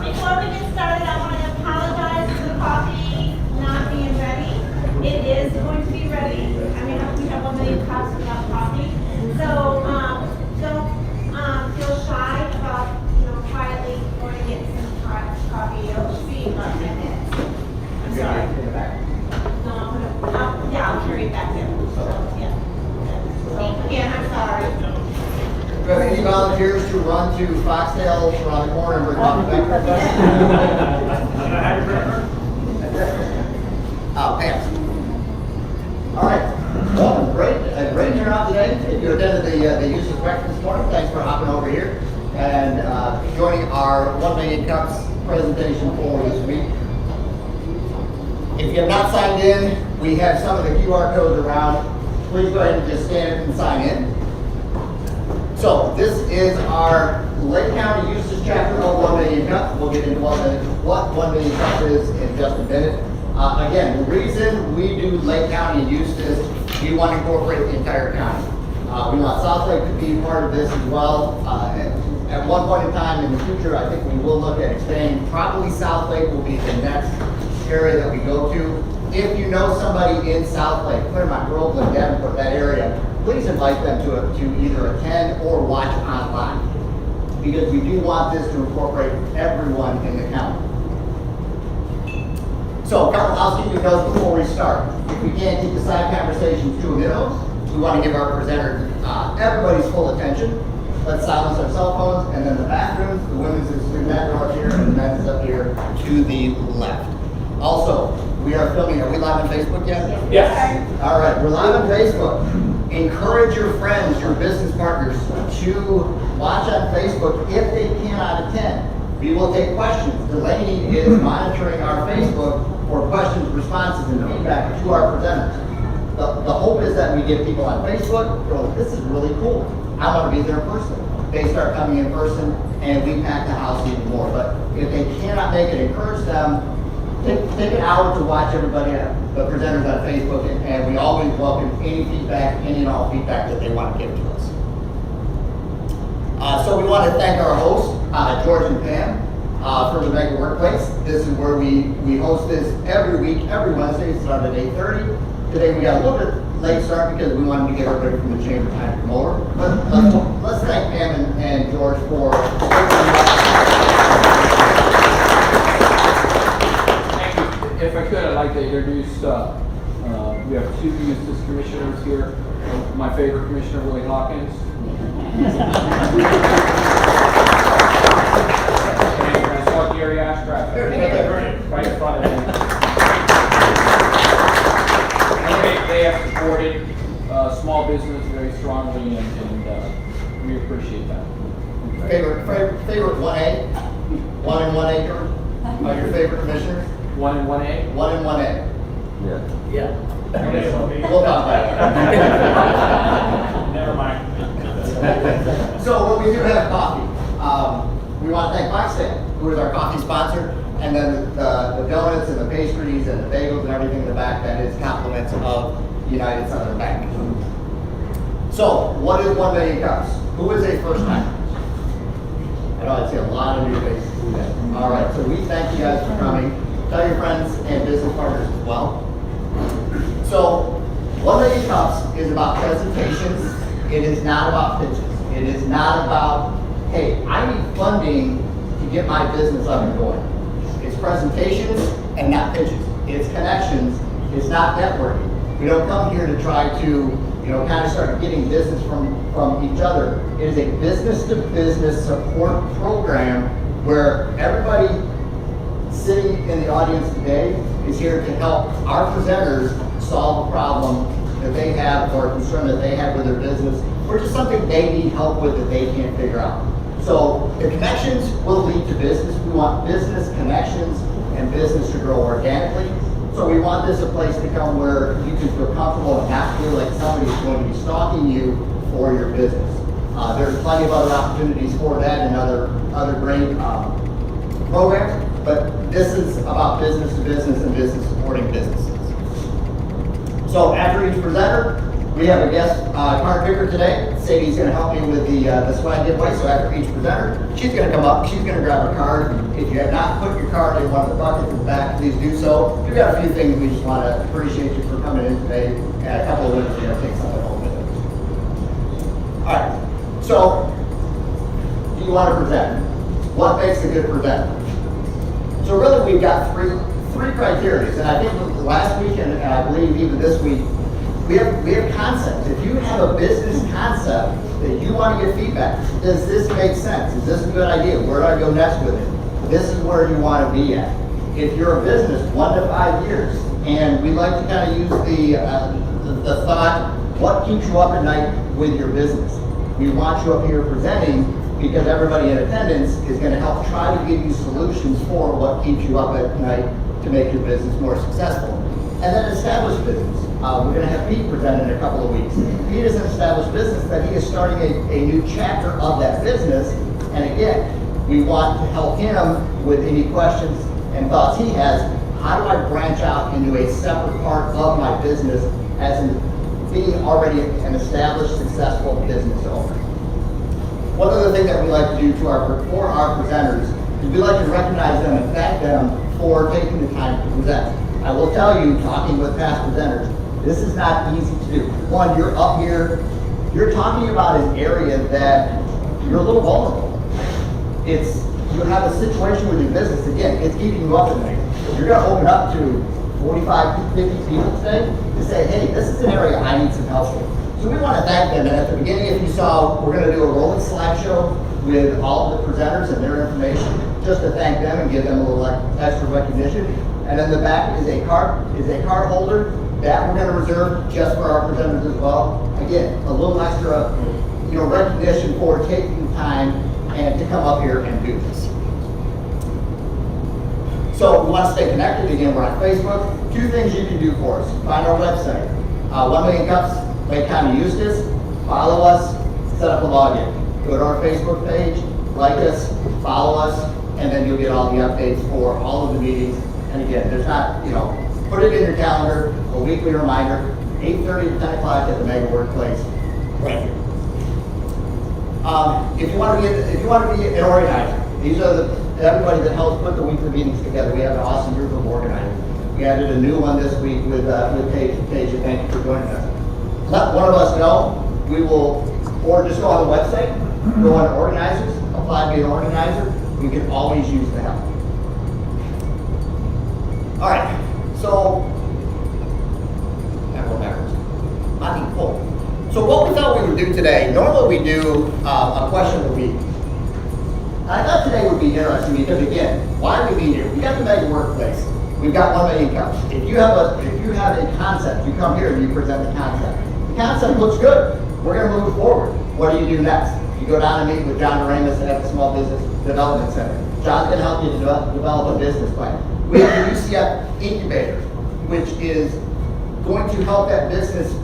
Before we get started, I want to apologize for the coffee not being ready. It is going to be ready. I mean, we have 1 million cups without coffee. So, don't feel shy about, quietly going to get some coffee. It'll just be about 10 minutes. I'm sorry. No, I'll carry it back there. So, yeah. Thank you again, I'm sorry. Do you have any volunteers to run to Foxtail around the corner and bring coffee back? Pam. All right. Well, great turnout today. If you attended the Eustis breakfast this morning, thanks for hopping over here and joining our 1 million cups presentation for this week. If you have not signed in, we have some of the QR codes around. Please go ahead and just scan it and sign in. So this is our Lake County Eustis chapter of 1 million cups. We'll get into what 1 million cups is in just a minute. Again, the reason we do Lake County and Eustis, we want to incorporate the entire county. We want South Lake to be part of this as well. At one point in time in the future, I think we will look at expanding. Probably South Lake will be the next area that we go to. If you know somebody in South Lake, Claremont, Groveland, Davenport, that area, please invite them to either attend or watch online, because we do want this to incorporate everyone in the county. So, a couple housekeeping notes before we start. If we can keep the side conversations to a minimum, we want to give our presenters everybody's full attention. Let's silence our cell phones, and then the bathrooms, the women's is through that door here, and the men's is up here to the left. Also, we are filming. Are we live on Facebook yet? Yes. All right, we're live on Facebook. Encourage your friends, your business partners to watch on Facebook if they cannot attend. We will take questions. Delaney is monitoring our Facebook for questions, responses, and feedback to our presenters. The hope is that we get people on Facebook, go, this is really cool. I want to be there in person. They start coming in person, and we pack the house even more. But if they cannot make it, encourage them. Take an hour to watch everybody, the presenters on Facebook, and we always welcome any feedback, any and all feedback that they want to give to us. So we want to thank our hosts, George and Pam, for the Mega Workplace. This is where we host this every week, every Wednesday. It started at 8:30. Today we got a little bit late start because we wanted to get everybody from the chamber time to come over. But let's thank Pam and George for If I could, I'd like to introduce, we have two Eustis commissioners here. My favorite commissioner, Willie Hawkins. And I saw Gary Ashcraft right in front of him. And they have supported small business very strongly, and we appreciate that. favorite 1A, 1 and 1 acre. Are your favorite commissioners? 1 and 1A? 1 and 1A. Yeah. We'll talk about it. Never mind. So what we do have coffee. We want to thank Foxtail, who is our coffee sponsor, and then the donuts and the pastries and the bagels and everything in the back, that is compliments of United Southern Bank. So what is 1 million cups? Who is a first timer? I know I see a lot of new faces today. All right, so we thank you guys for coming. Tell your friends and business partners as well. So 1 million cups is about presentations. It is not about pitches. It is not about, hey, I need funding to get my business up and going. It's presentations and not pitches. It's connections. It's not networking. We don't come here to try to, kind of start getting business from each other. It is a business-to-business support program where everybody sitting in the audience today is here to help our presenters solve a problem that they have or a concern that they have with their business or just something they need help with that they can't figure out. So the connections will lead to business. We want business connections and business to grow organically. So we want this a place to come where you can feel comfortable and not feel like somebody's going to be stalking you for your business. There's plenty of other opportunities for that and other great programs, but this is about business to business and business supporting businesses. So after each presenter, we have a guest card picker today. Sadie's going to help me with the swag giveaway. So after each presenter, she's going to come up, she's going to grab a card. If you have not put your card in one of the buckets in the back, please do so. We've got a few things we just want to appreciate you for coming in today, and a couple of winners are going to take something home with them. All right, so do you want to present? What makes a good presenter? So really we've got three criteria, and I think last week and I believe even this week, we have concepts. If you have a business concept that you want to get feedback, does this make sense? Is this a good idea? Where do I go next with it? This is where you want to be at. If you're a business, 1 to 5 years, and we like to kind of use the thought, what keeps you up at night with your business? We want you up here presenting because everybody in attendance is going to help try to give you solutions for what keeps you up at night to make your business more successful. And then established business. We're going to have Pete present in a couple of weeks. Pete is an established business that he is starting a new chapter of that business. And again, we want to help him with any questions and thoughts he has. How do I branch out into a separate part of my business as in being already an established, successful business owner? One other thing that we like to do for our presenters is we like to recognize them and thank them for taking the time to present. I will tell you, talking with past presenters, this is not easy to do. One, you're up here, you're talking about an area that you're a little vulnerable. You have a situation with your business, again, it's keeping you up at night. You're gonna open up to 45, 50 people today to say, hey, this is an area I need some help with. So we want to thank them, and at the beginning, if you saw, we're going to do a rolling slideshow with all of the presenters and their information, just to thank them and give them a little extra recognition. And then the back is a card holder that we're going to reserve just for our presenters as well. Again, a little extra, recognition for taking time and to come up here and do this. So we want to stay connected. Again, we're on Facebook. 2 things you can do for us. Find our website, 1 Million Cups, Lake County Eustis. Follow us, set up a login. Go to our Facebook page, like us, follow us, and then you'll get all the updates for all of the meetings. And again, there's not, put it in your calendar, a weekly reminder, 8:30 to 10 o'clock at the Mega Workplace, right here. If you want to be an organizer, these are everybody that helps put the weekly meetings together. We have an awesome group of organizers. We added a new one this week with Paige. Paige, thank you for joining us. Let one of us know. We will, or just go on the website, go on organizers, apply to be an organizer. We can always use the help. All right, so that go backwards. I need full. So what we thought we would do today, normally we do a question of the week. I thought today would be interesting because again, why do we meet here? We got the Mega Workplace. We've got 1 Million Cups. If you have a concept, you come here and you present the concept. The concept looks good. We're going to move forward. What do you do next? You go down and meet with John Doremus at the Small Business Development Center. John's going to help you to develop a business plan. We have the UCF Incubator, which is going to help that business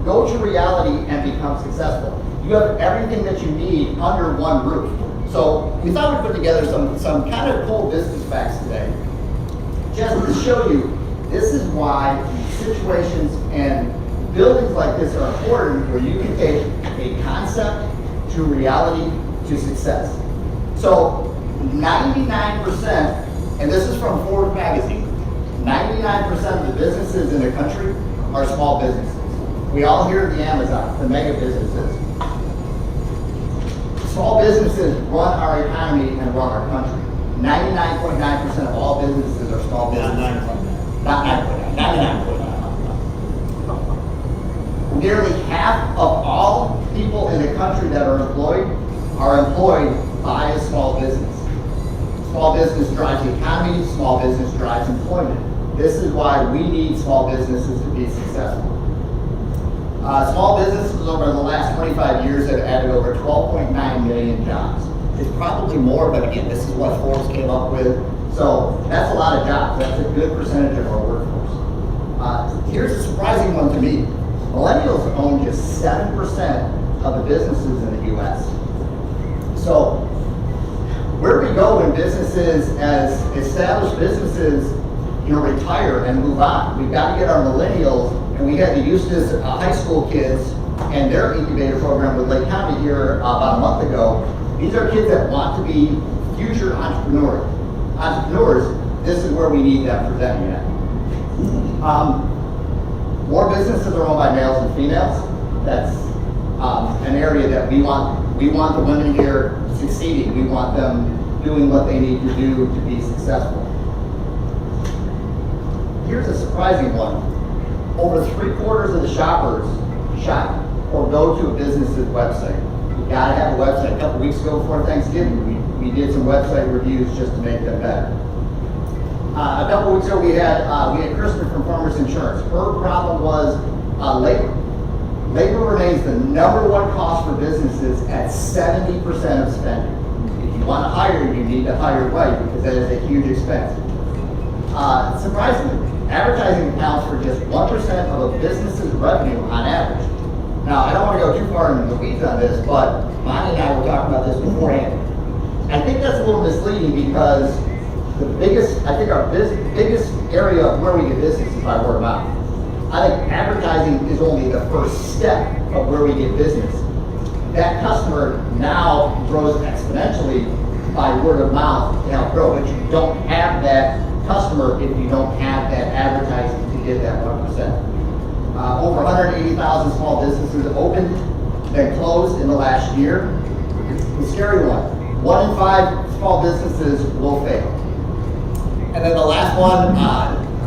go to reality and become successful. You have everything that you need under one roof. So we thought we'd put together some kind of cool business facts today, just to show you this is why situations and buildings like this are important, where you can take a concept to reality to success. So 99%, and this is from Forbes magazine, 99% of the businesses in the country are small businesses. We all hear the Amazon, the mega businesses. Small businesses run our economy and run our country. 99.9% of all businesses are small businesses. Not 9.9, 99.9. Nearly half of all people in the country that are employed by a small business. Small business drives the economy, small business drives employment. This is why we need small businesses to be successful. Small businesses over the last 25 years have added over 12.9 million jobs. It's probably more, but again, this is what Forbes came up with. So that's a lot of jobs. That's a good percentage of our workforce. Here's a surprising one to me. Millennials own just 7% of the businesses in the U.S. So where do we go when businesses, as established businesses, retire and move on? We've got to get our millennials, and we had the Eustis high school kids and their incubator program with Lake County here about a month ago. These are kids that want to be future entrepreneurs. This is where we need them presenting at. More businesses are owned by males and females. That's an area that we want the women here succeeding. We want them doing what they need to do to be successful. Here's a surprising one. Over 3/4 of the shoppers shop or go to a business's website. You gotta have a website. A couple weeks ago before Thanksgiving, we did some website reviews just to make them better. A couple weeks ago we had Kristen from Farmers Insurance. Her problem was labor. Labor remains the #1 cost for businesses at 70% of spending. If you want to hire, you need to hire right, because that is a huge expense. Surprisingly, advertising accounts for just 1% of a business's revenue on average. Now, I don't want to go too far into the weeds on this, but Monty and I were talking about this beforehand. I think that's a little misleading because our biggest area of where we get business is by word of mouth. I think advertising is only the first step of where we get business. That customer now grows exponentially by word of mouth to help grow, but you don't have that customer if you don't have that advertising to get that 1%. Over 180,000 small businesses opened, then closed in the last year. The scary one, 1 in 5 small businesses will fail. And then the last one,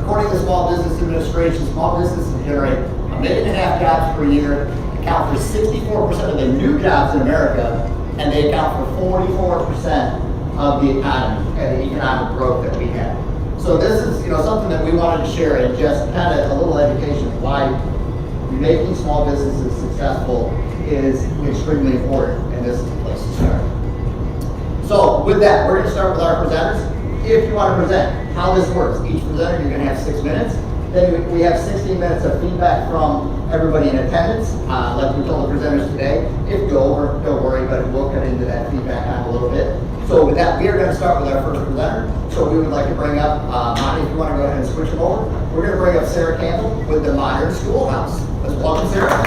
according to the Small Business Administration, small businesses generate 1.5 million jobs per year, account for 64% of the new jobs in America, and they account for 44% of the economy and the economic growth that we have. So this is something that we wanted to share, and just kind of a little education of why making small businesses successful is extremely important, and this is the place to start. So with that, we're going to start with our presenters. If you want to present, how this works, each presenter, you're going to have 6 minutes. Then we have 16 minutes of feedback from everybody in attendance, like we told the presenters today. If you go over, don't worry, but we'll cut into that feedback time a little bit. So with that, we are going to start with our first presenter. So we would like to bring up, Monty, if you want to go ahead and switch them over. We're going to bring up Sarah Campbell with the Modern Schoolhouse. Let's welcome Sarah.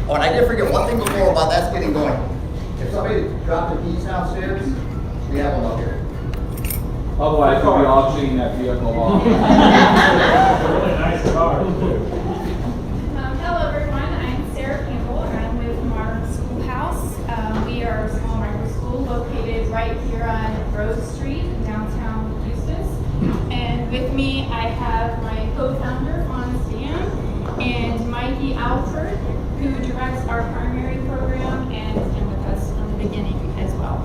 Oh, and I did forget one thing before about that's getting going. If somebody dropped the keys downstairs, we have them up here. Otherwise, we'll be auctioning that vehicle off. Really nice car. Hello everyone, I'm Sarah Campbell and I'm with Modern Schoolhouse. We are a small micro school located right here on Rose Street in downtown Eustis. And with me I have my co-founder, Fawn Stam, and Mikey Alford, who directs our primary program and has been with us from the beginning as well.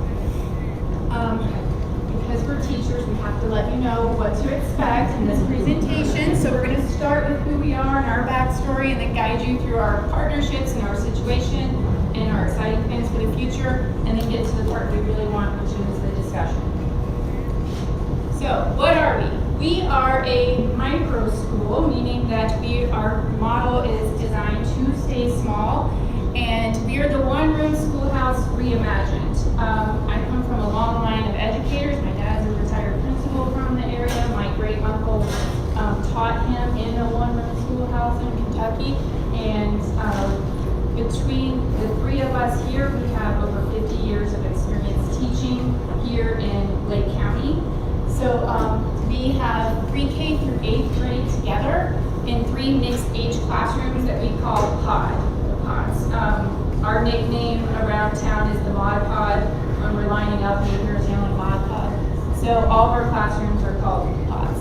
Because we're teachers, we have to let you know what to expect in this presentation. So we're going to start with who we are and our backstory, and then guide you through our partnerships and our situation and our exciting plans for the future, and then get to the part we really want, which is the discussion. So what are we? We are a micro school, meaning that our model is designed to stay small, and we are the one-room schoolhouse reimagined. I come from a long line of educators. My dad's a retired principal from the area. My great uncle taught him in a one-room schoolhouse in Kentucky, and between the three of us here, we have over 50 years of experience teaching here in Lake County. So we have pre-K through 8th grade together in 3 mixed age classrooms that we call pods. Our nickname around town is the Mod Pod. When we're lining up, we hear us yelling Mod Pod. So all of our classrooms are called pods.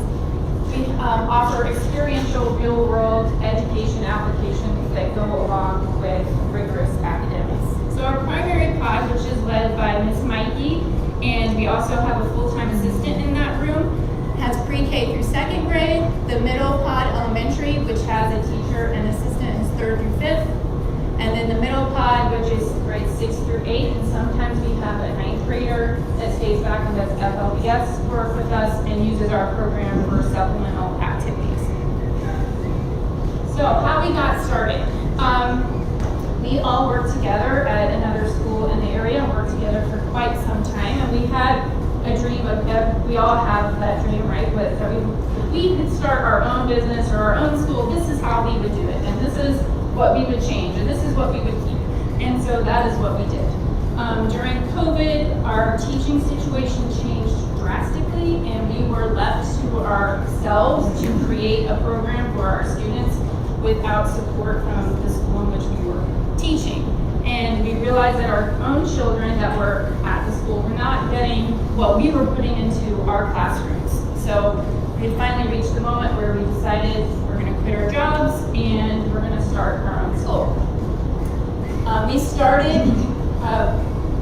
We offer experiential real world education applications that go along with rigorous academics. So our primary pod, which is led by Miss Mikey, and we also have a full-time assistant in that room, pre-K through second grade, the middle pod elementary, which has a teacher and assistant in 3rd through 5th, and then the middle pod, which is grades 6 through 8, and sometimes we have a 9th grader that stays back and does FLBS work with us and uses our program for supplemental activities. So how we got started. We all worked together at another school in the area, worked together for quite some time, and we had a dream of, we all have that dream, right? But that if we could start our own business or our own school, this is how we would do it, and this is what we would change, and this is what we would keep. And so that is what we did. During COVID, our teaching situation changed drastically, and we were left to ourselves to create a program for our students without support from the school in which we were teaching. And we realized that our own children that were at the school were not getting what we were putting into our classrooms. So we had finally reached the moment where we decided we're going to quit our jobs and we're going to start our own school. We started,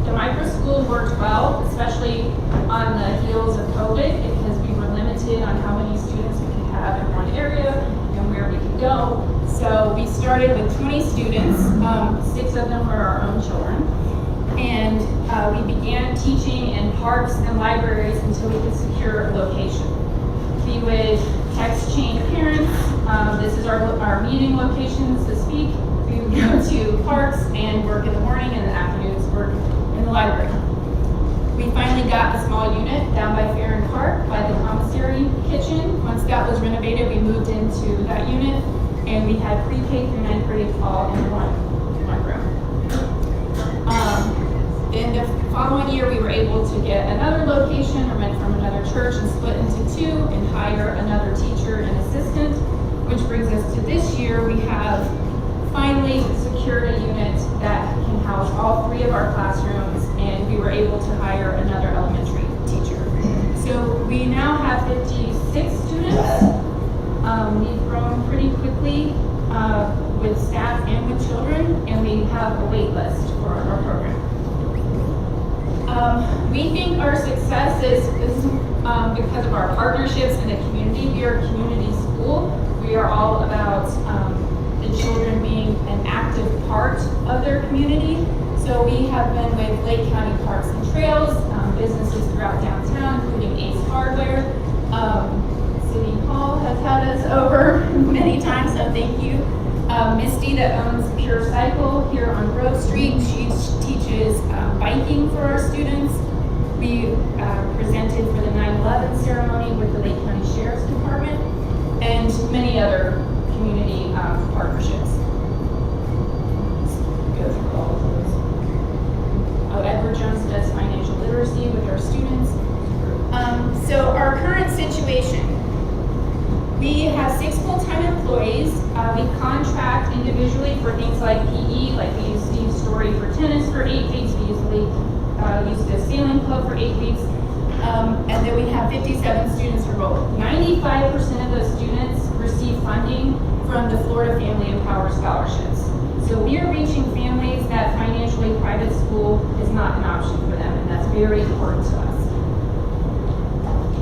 the micro school worked well, especially on the heels of COVID, because we were limited on how many students we could have in one area and where we could go. So we started with 20 students, 6 of them were our own children, and we began teaching in parks and libraries until we could secure a location. We would text chain parents, this is our meeting locations this week. We would go to parks and work in the morning, and in the afternoons work in the library. We finally got a small unit down by Fair and Park by the commissary kitchen. Once that was renovated, we moved into that unit, and we had pre-K through 9th grade all in one room. In the following year, we were able to get another location, or rent from another church, and split into 2 and hire another teacher and assistant, which brings us to this year. We have finally secured a unit that can house all 3 of our classrooms, and we were able to hire another elementary teacher. So we now have 56 students. We've grown pretty quickly with staff and with children, and we have a wait list for our program. We think our success is because of our partnerships in the community. We are a community school. We are all about the children being an active part of their community. So we have been with Lake County Parks and Trails, businesses throughout downtown, including Ace Hardware. City Hall has had us over many times, so thank you. Misty, that owns Pure Cycle here on Grove Street, she teaches biking for our students. We presented for the 9/11 ceremony with the Lake County Sheriff's Department, and many other community partnerships. Go through all of those. Edward Jones does financial literacy with our students. So our current situation. We have 6 full-time employees. We contract individually for things like PE, like we use Steve Story for tennis for 8 weeks. We use the sailing club for 8 weeks. And then we have 57 students enrolled. 95% of those students receive funding from the Florida Family Empower Scholarships. So we are reaching families that financially private school is not an option for them, and that's very important to us.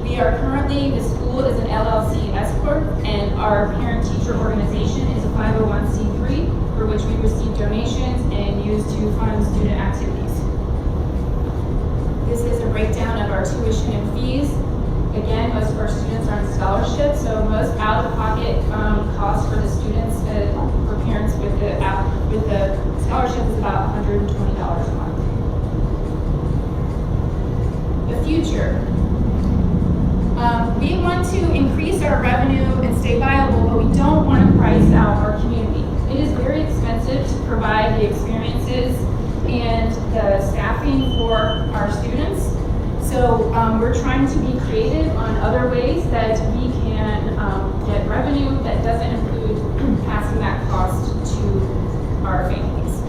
We are currently, the school is an LLC S-Corp, and our parent-teacher organization is a 501c3, for which we receive donations and use to fund student activities. This is a breakdown of our tuition and fees. Again, most of our students are on scholarship, so most out-of-pocket costs for the students, for parents with the scholarship is about $120 a month. The future. We want to increase our revenue and stay viable, but we don't want to price out our community. It is very expensive to provide the experiences and the staffing for our students. So we're trying to be creative on other ways that we can get revenue that doesn't include passing that cost to our families.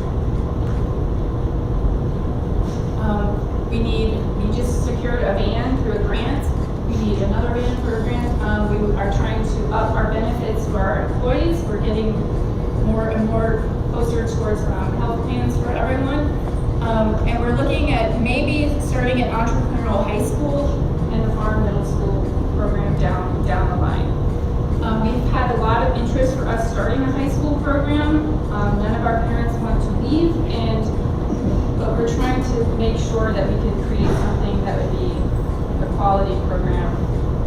We just secured a van through a grant. We need another van for a grant. We are trying to up our benefits for our employees. We're getting more and more closer towards health plans for everyone. And we're looking at maybe starting an entrepreneurial high school in the farm middle school program down the line. We've had a lot of interest for us starting a high school program. None of our parents want to leave, but we're trying to make sure that we can create something that would be a quality program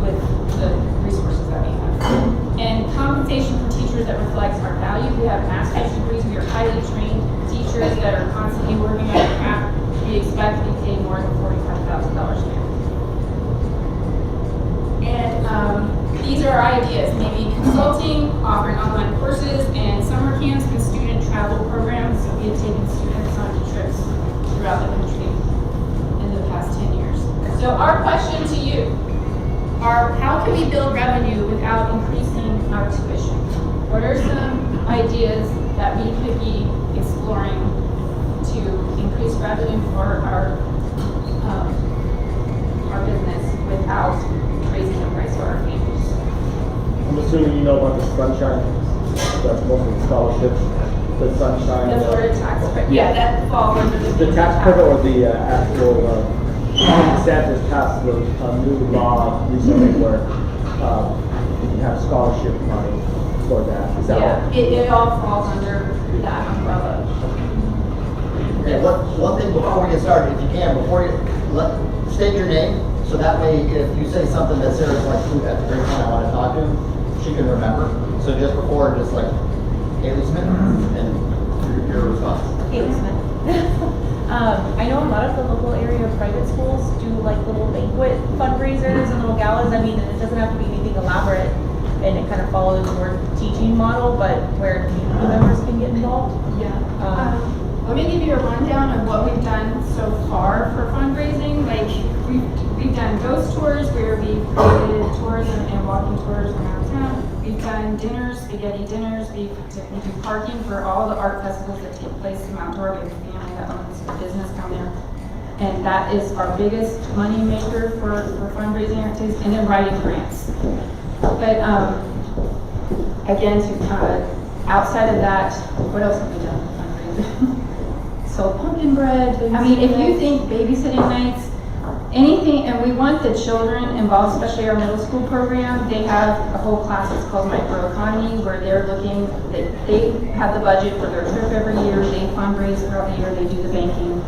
with the resources that we have. And compensation for teachers that reflects our value. We have master's degrees. We are highly trained teachers that are constantly working on their craft. We expect to be paid more than $45,000 a year. And these are our ideas. Maybe consulting, offering online courses, and summer camps and student travel programs. So we have taken students on trips throughout the country in the past 10 years. So our question to you are, how can we build revenue without increasing our tuition? What are some ideas that we could be exploring to increase revenue for our business without raising the price for our families? I'm assuming you know about the sunshine. That's most of the scholarships. The sunshine. The Florida tax credit. Yeah, that falls under The tax credit or the actual DeSantis passed a new law recently where you can have scholarship money for that. Is that Yeah, it all falls under that umbrella. Okay, one thing before we get started, if you can, state your name, so that way if you say something that Sarah's like, ooh, that's a great one, I want to talk to him, she can remember. So just before, just like, Haley Smith, and your response. Haley Smith. I know a lot of the local area private schools do like little banquet fundraisers and little galas. I mean, it doesn't have to be anything elaborate, and it kind of follows more teaching model, but where community members can get involved. Yeah. Let me give you a rundown of what we've done so far for fundraising. Like we've done ghost tours where we've created tourism and walking tours around town. We've done dinners, spaghetti dinners. We do parking for all the art festivals that take place in Mount Dora. We have a family that owns a business down there. And that is our biggest money maker for fundraising activities, and then writing grants. But again, outside of that, what else have we done for fundraising? So pumpkin bread. I mean, if you think babysitting nights, anything, and we want the children involved, especially our middle school program. They have a whole class that's called microeconomy, where they're looking, they have the budget for their trip every year. They fundraise throughout the year. They do the banking,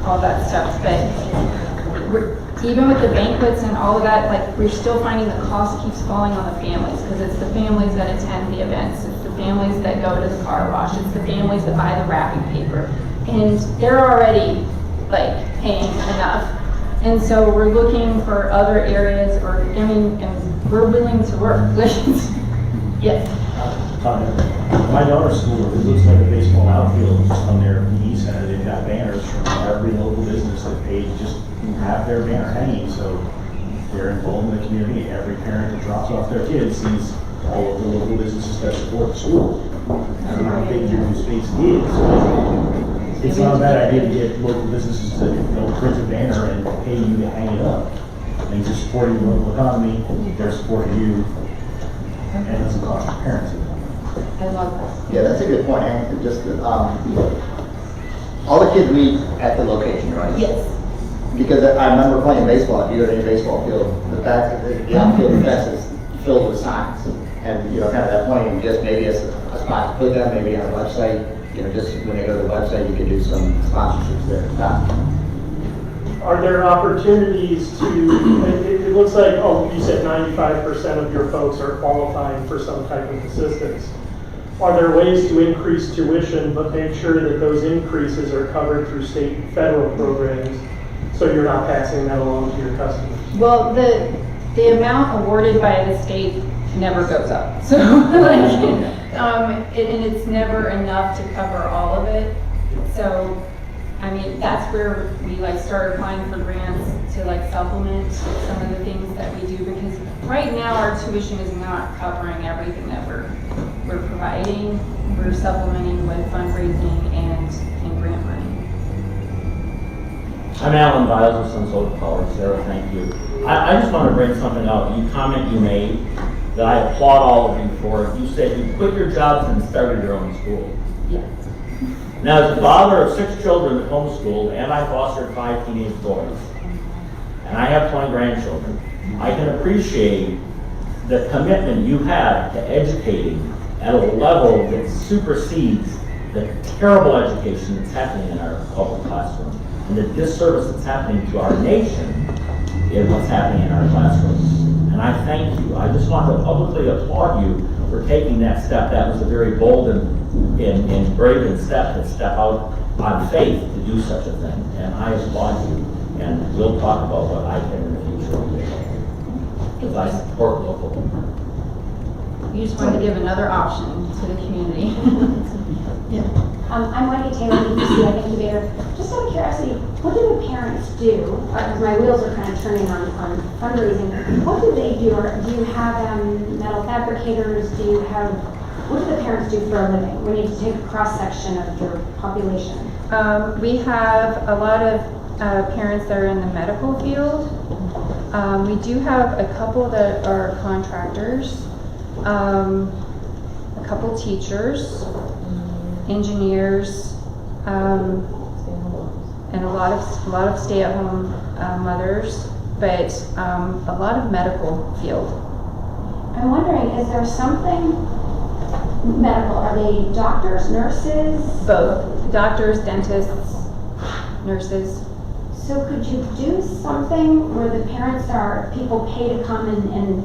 all that stuff. But even with the banquets and all of that, like we're still finding the cost keeps falling on the families, because it's the families that attend the events. It's the families that go to the car wash. It's the families that buy the wrapping paper. And they're already like paying enough. And so we're looking for other areas, and we're willing to work. Yes. My daughter's school, it looks like a baseball outfield just on their PD center. They've got banners from every local business that they just have their banner hanging. So they're involved in the community. Every parent that drops off their kids sees all of the local businesses that support the school. I don't know how big your new space is, but it's not a bad idea to get local businesses to print a banner and pay you to hang it up. And you're supporting the local economy, they're supporting you, and it doesn't cost your parents anything. I love that. Yeah, that's a good point, and just, all the kids meet at the location, right? Yes. Because I remember playing baseball, if you go to any baseball field, the outfield fence is filled with signs. And, kind of that point, just maybe a spot to put them, maybe on a website, just when they go to the website, you can do some sponsorships there. Are there opportunities to, it looks like, you said 95% of your folks are qualifying for some type of assistance. Are there ways to increase tuition but make sure that those increases are covered through state and federal programs so you're not passing that along to your customers? Well, the amount awarded by the state never goes up. So and it's never enough to cover all of it. So, I mean, that's where we start applying for grants to supplement some of the things that we do, because right now our tuition is not covering everything that we're providing. We're supplementing with fundraising and grant money. I'm Alan Biles with Sunsolar Power. Sarah, thank you. I just want to bring something up. Comment you made that I applaud all of you for. You said you quit your jobs and started your own school. Yes. Now, as a father of 6 children that homeschooled, and I fostered 5 teenage boys, and I have 20 grandchildren, I can appreciate the commitment you have to educating at a level that supersedes the terrible education that's happening in our public classroom and the disservice that's happening to our nation in what's happening in our classrooms. And I thank you. I just want to publicly applaud you for taking that step. That was a very bold and brave step to step out on faith to do such a thing. And I applaud you. And we'll talk about what I can in the future do. Because I support local. You just wanted to give another option to the community. I'm Wendy Taylor, EPC, I'm incubator. Just out of curiosity, what do the parents do? Because my wheels are kind of turning on fundraising. What do they do? Or do you have metal fabricators? What do the parents do for a living when you take a cross-section of your population? We have a lot of parents that are in the medical field. We do have a couple that are contractors, a couple teachers, engineers, and a lot of stay-at-home mothers, but a lot of medical field. I'm wondering, is there something medical? Are they doctors, nurses? Both doctors, dentists, nurses. So could you do something where the parents people pay to come and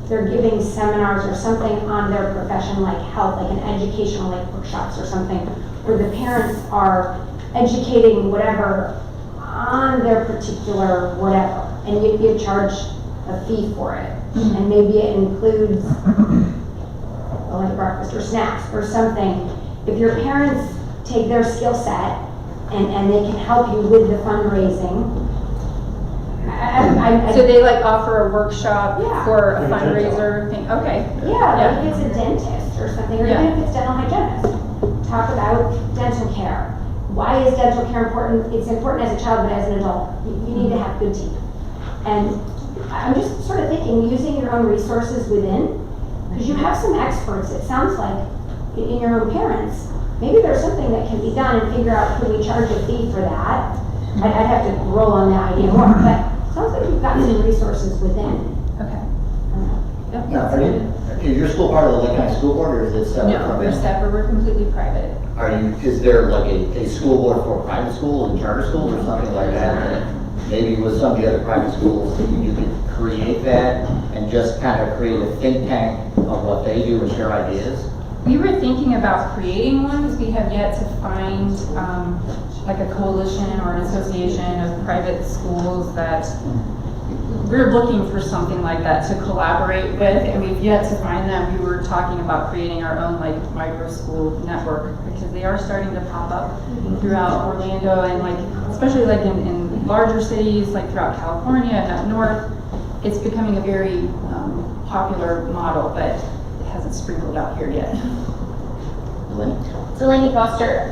they're giving seminars or something on their profession, like health, like an educational, like workshops or something, where the parents are educating whatever on their particular whatever, and you charge a fee for it, and maybe it includes like breakfast or snacks or something. If your parents take their skill set and they can help you with the fundraising. So they like offer a workshop Yeah. for a fundraiser thing. Okay. Yeah, like it's a dentist or something, or even if it's dental hygienist. Talk about dental care. Why is dental care important? It's important as a child, but as an adult, you need to have good teeth. And I'm just sort of thinking, using your own resources within, because you have some experts, it sounds like, in your own parents. Maybe there's something that can be done and figure out, could we charge a fee for that? I'd have to roll on that idea more, but it sounds like you've got some resources within. Okay. Yep. Now, is your school part of the Lake County School Board, or is it separate No, from we're it? separate. We're completely private. Is there like a school board for private schools and charter schools or something like that? Maybe with some of the other private schools, you could create that and just kind of create a think tank of what they do and share ideas? We were thinking about creating one because we have yet to find like a coalition or an association of private schools that we're looking for something like that to collaborate with, and we've yet to find them. We were talking about creating our own like micro school network because they are starting to pop up throughout Orlando and like especially like in larger cities like throughout California and up north. It's becoming a very popular model, but it hasn't sprinkled out here yet. So Lainey Foster,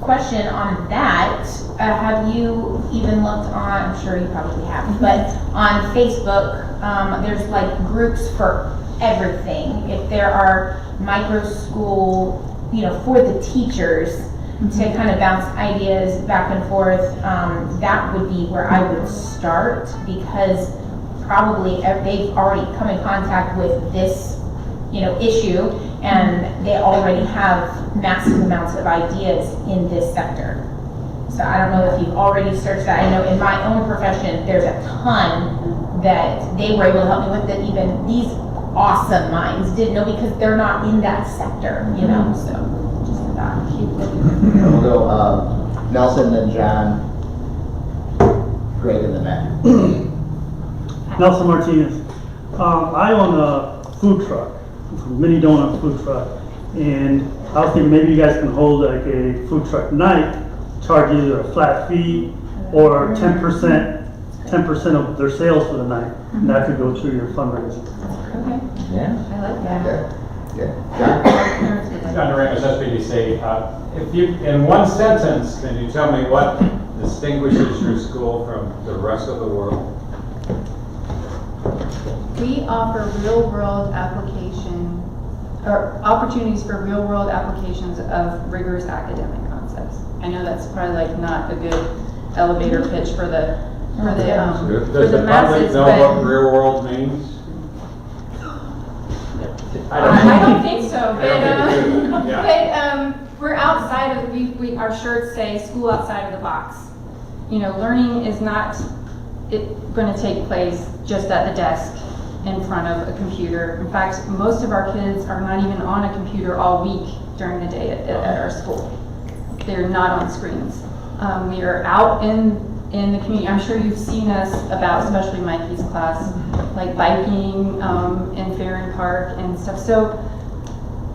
question on that. Have you even looked on, I'm sure you probably have, but on Facebook, there's like groups for everything. If there are micro school, for the teachers to kind of bounce ideas back and forth, that would be where I would start, because probably they've already come in contact with this issue, and they already have massive amounts of ideas in this sector. So I don't know if you've already searched that. I know in my own profession, there's a ton that they were able to help me with that even these awesome minds didn't know because they're not in that sector, so just for that. Keep looking. We'll go Nelson, then John, Greg, and then Matt. Nelson Martinez. I own a food truck, a mini donut food truck, and I was thinking maybe you guys can hold like a food truck night, charge either a flat fee or 10% of their sales for the night, and that could go through your fundraising. Okay. Yeah. I like that. Okay. Yeah. John? John Ramos, SBDC. If you, in one sentence, can you tell me what distinguishes your school from the rest of the world? We offer real-world application, or opportunities for real-world applications of rigorous academic concepts. I know that's probably like not a good elevator pitch for the for the, for Does the the public masses, know but what real world means? I don't think so, I don't think so, yeah. but, we're outside of, our shirts say school outside of the box. You know, learning is not gonna take place just at the desk in front of a computer. In fact, most of our kids are not even on a computer all week during the day at our school. They're not on screens. We are out in the community. I'm sure you've seen us about, especially Mikey's class, like biking in Farron Park and stuff. So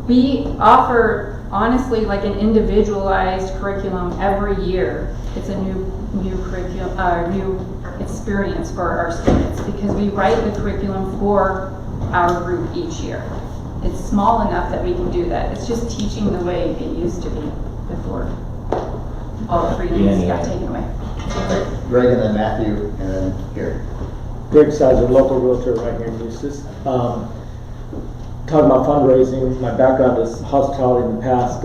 we offer, honestly, like an individualized curriculum every year. It's a new curriculum, new experience for our students because we write the curriculum for our group each year. It's small enough that we can do that. It's just teaching the way it used to be before all the freedoms got taken away. Greg and then Matthew and then here. Greg Sizer, local realtor right here in Eustis. Talking about fundraising, my background is hospitality in the past.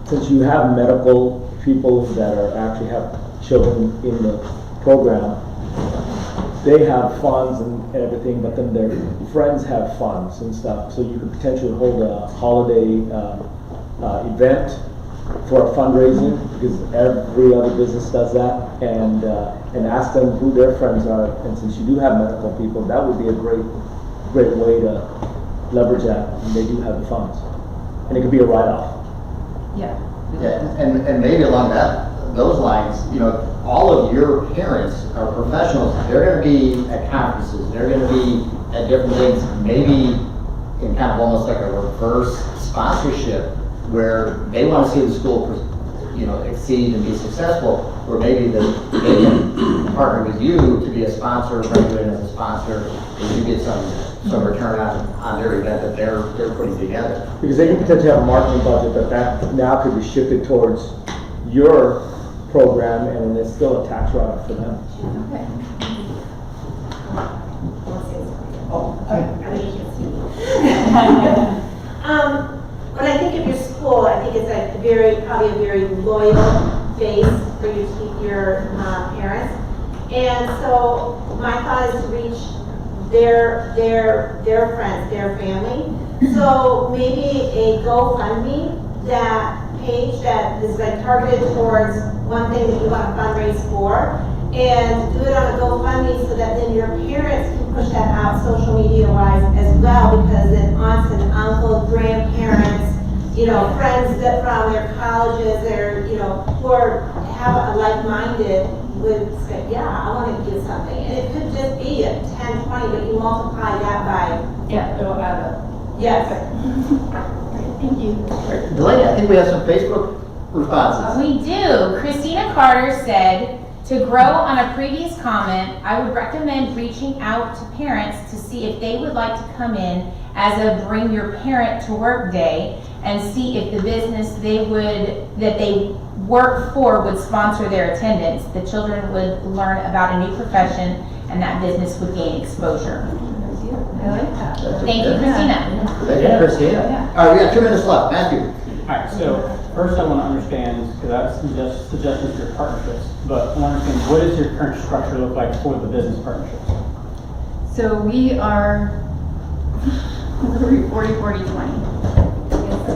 Since you have medical people that are actually have children in the program, they have funds and everything, but then their friends have funds and stuff. So you could potentially hold a holiday event for a fundraising, because every other business does that, and ask them who their friends are. And since you do have medical people, that would be a great way to leverage that. And they do have the funds, and it could be a write-off. Yeah. Yeah, and maybe along those lines, you know, all of your parents are professionals. They're going to be at conferences. They're going to be at different things. Maybe in kind of almost like a reverse sponsorship, where they want to see the school, you know, exceed and be successful. Or maybe they can partner with you to be a sponsor, bring you in as a sponsor, and you get some return on their event that they're putting together. Because they can potentially have a marketing budget that now could be shifted towards your program, and it's still a tax write-off for them. Okay. When I think of your school, I think it's probably a very loyal base for you to keep your parents. And so my thought is to reach their friends, their family. So maybe a GoFundMe page that is like targeted towards one thing that you want to fundraise for, and do it on a GoFundMe so that then your parents can push that out social media wise as well, because then aunts and uncles, grandparents, you know, friends that from their colleges, who have a like-minded would say, yeah, I want to give something. And it could just be a 10, 20, but you multiply that by, Yeah, it'll add up. yes. Thank you. Delaney, I think we have some Facebook responses. We do. Christina Carter said, to grow on a previous comment, I would recommend reaching out to parents to see if they would like to come in as a bring your parent to work day and see if the business that they work for would sponsor their attendance. The children would learn about a new profession and that business would gain exposure. I like that. Thank you, Christina. Thank you, Christina. All right, we got 2 minutes left. Matthew. All right, so first I want to understand, because I suggestions for partnerships, but I want to understand, what does your current structure look like for the business partnerships? So we are 40-40-20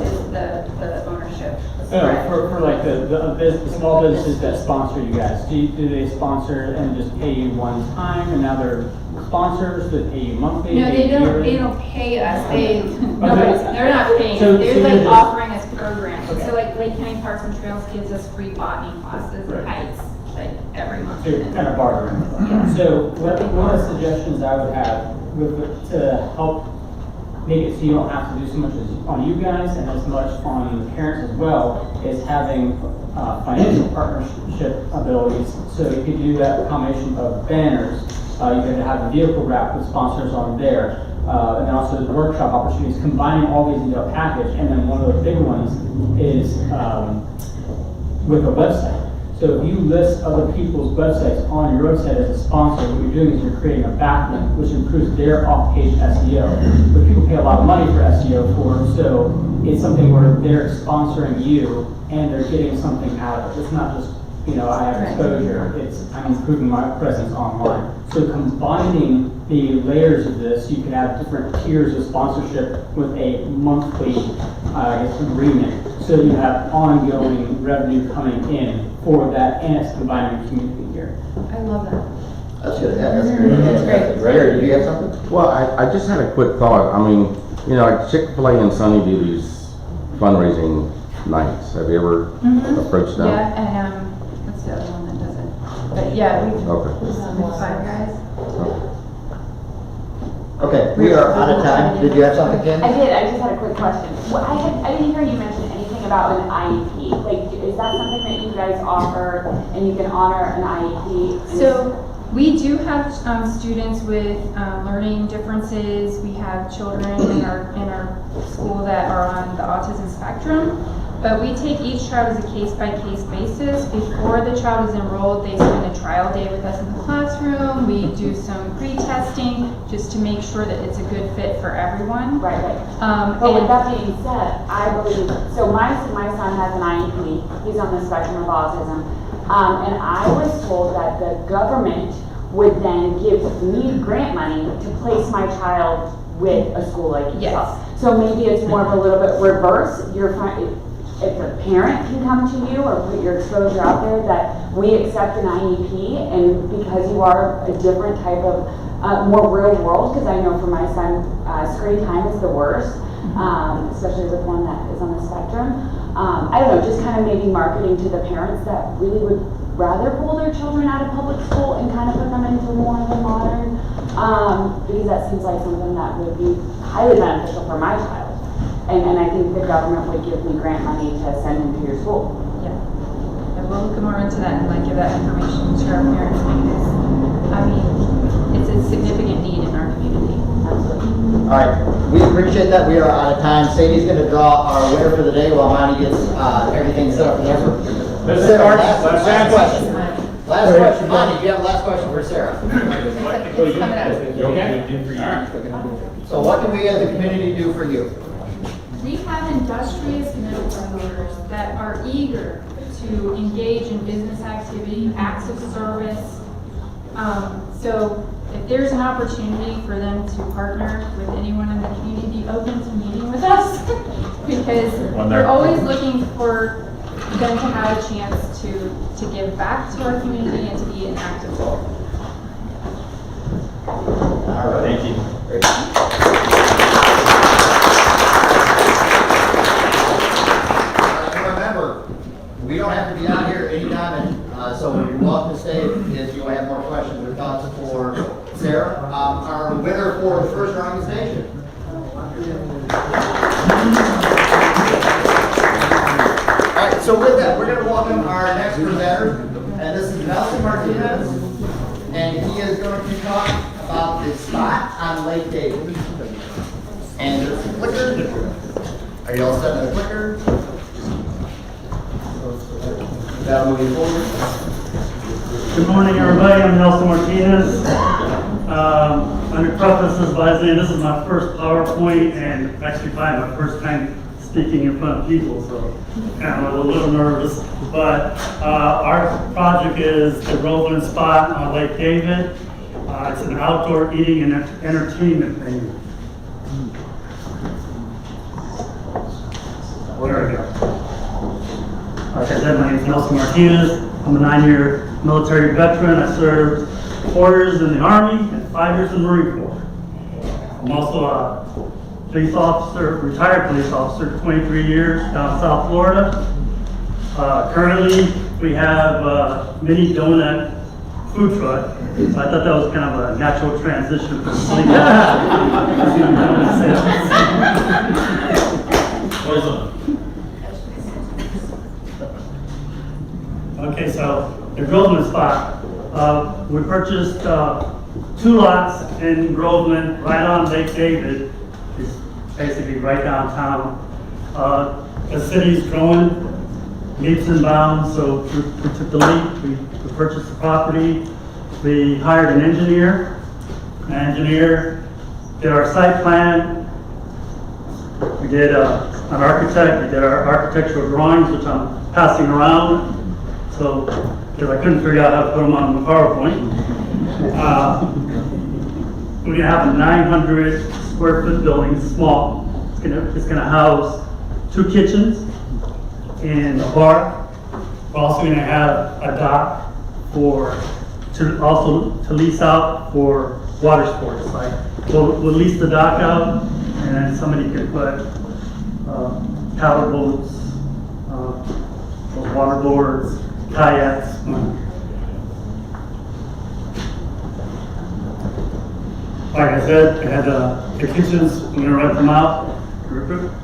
is the ownership. For like the small businesses that sponsor you guys, do they sponsor and just pay you one time, and now they're sponsors that pay you monthly? No, they yearly? don't pay us. They're not paying So us. They're you're like just- offering us programs. Okay. So like Lake County Parks and Trails gives us free botany classes and Right. hikes like every month. So you're kind of bartering. Yeah. So one of the suggestions I would have to help make it so you don't have to do so much on you guys and as much on the parents as well is having financial partnership abilities. So you could do that combination of banners. You could have a vehicle wrap with sponsors on there. And then also the workshop opportunities, combining all these into a package. And then one of the big ones is with a website. So if you list other people's websites on your website as a sponsor, what you're doing is you're creating a backlink, which improves their off-page SEO. But people pay a lot of money for SEO for, so it's something where they're sponsoring you and they're getting something out of it. It's not just I have exposure, I'm improving my presence online. So combining the layers of this, you can have different tiers of sponsorship with a monthly, agreement. So you have ongoing revenue coming in for that, and it's combining the community here. I love that. That's good, yeah, that's great. That's great. Larry, do you have something? Well, I just had a quick thought. I mean, like Chick-fil-A and Sunny do these fundraising nights. Have you ever approached them? Yeah, and, what's the other one that does it? But yeah, we've, Okay. Five Guys. Okay, we are out of time. Did you have something, Ken? I did, I just had a quick question. Well, I didn't hear you mention anything about an IEP. Like, is that something that you guys offer and you can honor an IEP? So we do have students with learning differences. We have children in our school that are on the autism spectrum. But we take each child as a case-by-case basis. Before the child is enrolled, they spend a trial day with us in the classroom. We do some pre-testing just to make sure that it's a good fit for everyone. Right. But with that being said, I believe, so my son has an IEP. He's on the spectrum of autism. And I was told that the government would then give me grant money to place my child with a school like yourself. Yes. So maybe it's more of a little bit reverse. If a parent can come to you or put your exposure out there that we accept an IEP, and because you are a different type of more real world, because I know for my son, screen time is the worst, especially with one that is on the spectrum. I don't know, just kind of maybe marketing to the parents that really would rather pull their children out of public school and kind of put them into more of a modern, because that seems like something that would be highly beneficial for my child. And I think the government would give me grant money to send him to your school. Yeah. And we'll look more into that and give that information to our parents because, it's a significant need in our community. Absolutely. All right, we appreciate that. We are out of time. Sadie's going to draw our winner for the day while Monty gets everything set up for there. Sarah, last question. Last question. Monty, do you have a last question for Sarah? So what can we as a community do for you? We have industrious middle schoolers that are eager to engage in business activity, acts of service. So if there's an opportunity for them to partner with anyone in the community, be open to meeting with us because we're always looking for them to have a chance to give back to our community and to be an active role. All right. Thank you. Great. We don't have to be out here anytime, and so you're welcome to stay if you have more questions or thoughts for Sarah. Our winner for the first round station. All right, so with that, we're going to welcome our next presenter, and this is Nelson Martinez, and he is going to talk about the spot on Lake David. And there's a clicker. Are you all set with a clicker? Moving forward. Good morning, everybody. I'm Nelson Martinez. Let me preface this by saying this is my first PowerPoint and actually probably my first time speaking in front of people, so kind of a little nervous. But our project is the Groveland Spot on Lake David. It's an outdoor eating and entertainment venue. There we go. Like I said, my name is Nelson Martinez. I'm a 9-year military veteran. I served 4 years in the Army and 5 years in the Marine Corps. I'm also a police officer, retired police officer, 23 years down South Florida. Currently, we have a mini donut food truck. So I thought that was kind of a natural transition from something Okay, so the Groveland Spot. We purchased 2 lots in Groveland, right on Lake David. It's basically right downtown. The city's growing leaps and bounds, so we took the leap. We purchased the property. We hired an engineer. An engineer did our site plan. We did an architect. We did our architectural drawings, which I'm passing around. So, because I couldn't figure out how to put them on the PowerPoint. We're gonna have a 900 square foot building, it's small. It's gonna house 2 kitchens and a bar. We're also gonna have a dock to lease out for water sports. Like we'll lease the dock out, and then somebody could put paddle boats, those water boards, kayaks. Like I said, I had the kitchens. We're gonna rent them out.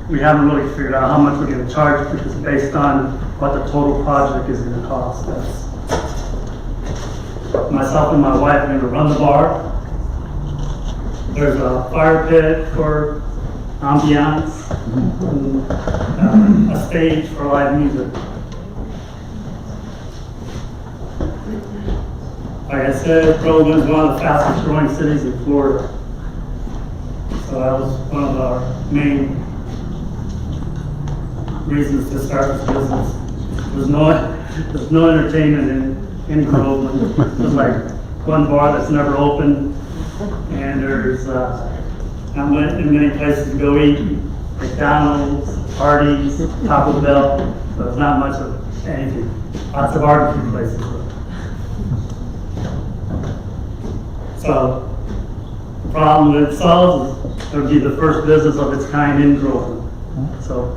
We haven't really figured out how much we're gonna charge because it's based on what the total project is gonna cost us. Myself and my wife are going to run the bar. There's a fire pit for ambiance, and, a stage for live music. Like I said, Groveland is one of the fastest growing cities in Florida. So that was one of our main reasons to start this business. There's no entertainment in Groveland. There's like one bar that's never open, and there's not many places to go eat. McDonald's, Hardee's, Taco Bell, but there's not much of anything. Lots of barbecue places. So the problem that it solves is it would be the first business of its kind in Groveland. So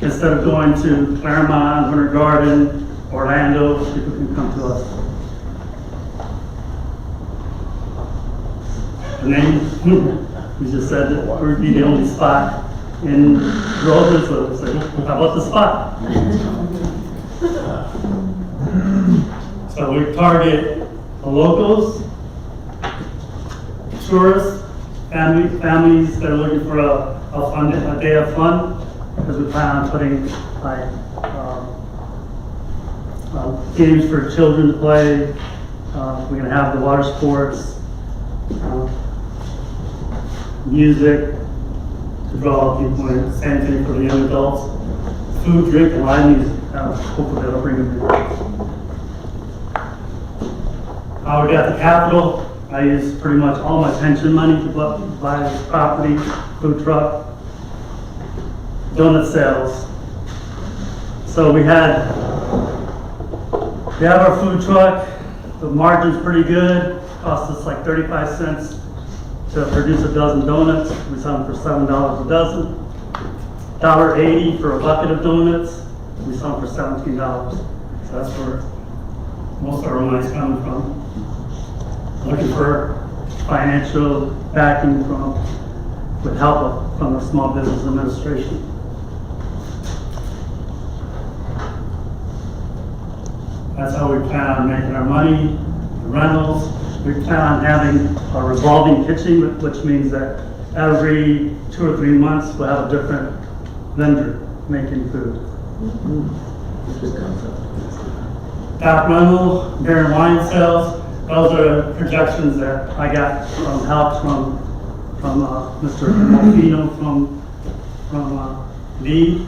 instead of going to Claremont, Winter Garden, Orlando, people can come to us. And then we just said that we'd be the only spot in Groveland, so it's like, how about the spot? So we target the locals, tourists, families that are looking for a day of fun, because we plan on putting like games for children to play. We're going to have the water sports, music to draw people in, same thing for the young adults, food, drink, and live music. Hopefully that'll bring them in. We got the capital. I use pretty much all my pension money to buy property, food truck, donut sales. So we have our food truck. The margin's pretty good. Costs us like 35 cents to produce a dozen donuts. We sell them for $7 a dozen. $1.80 for a bucket of donuts. We sell them for $17. So that's where most of our money's coming from. Looking for financial backing with help from the Small Business Administration. That's how we plan on making our money, the rentals. We plan on having a revolving kitchen, which means that every 2 or 3 months we'll have a different vendor making food. Tap rental, beer and wine sales. Those are projections that I got from help from Mr. Morfino from Lee.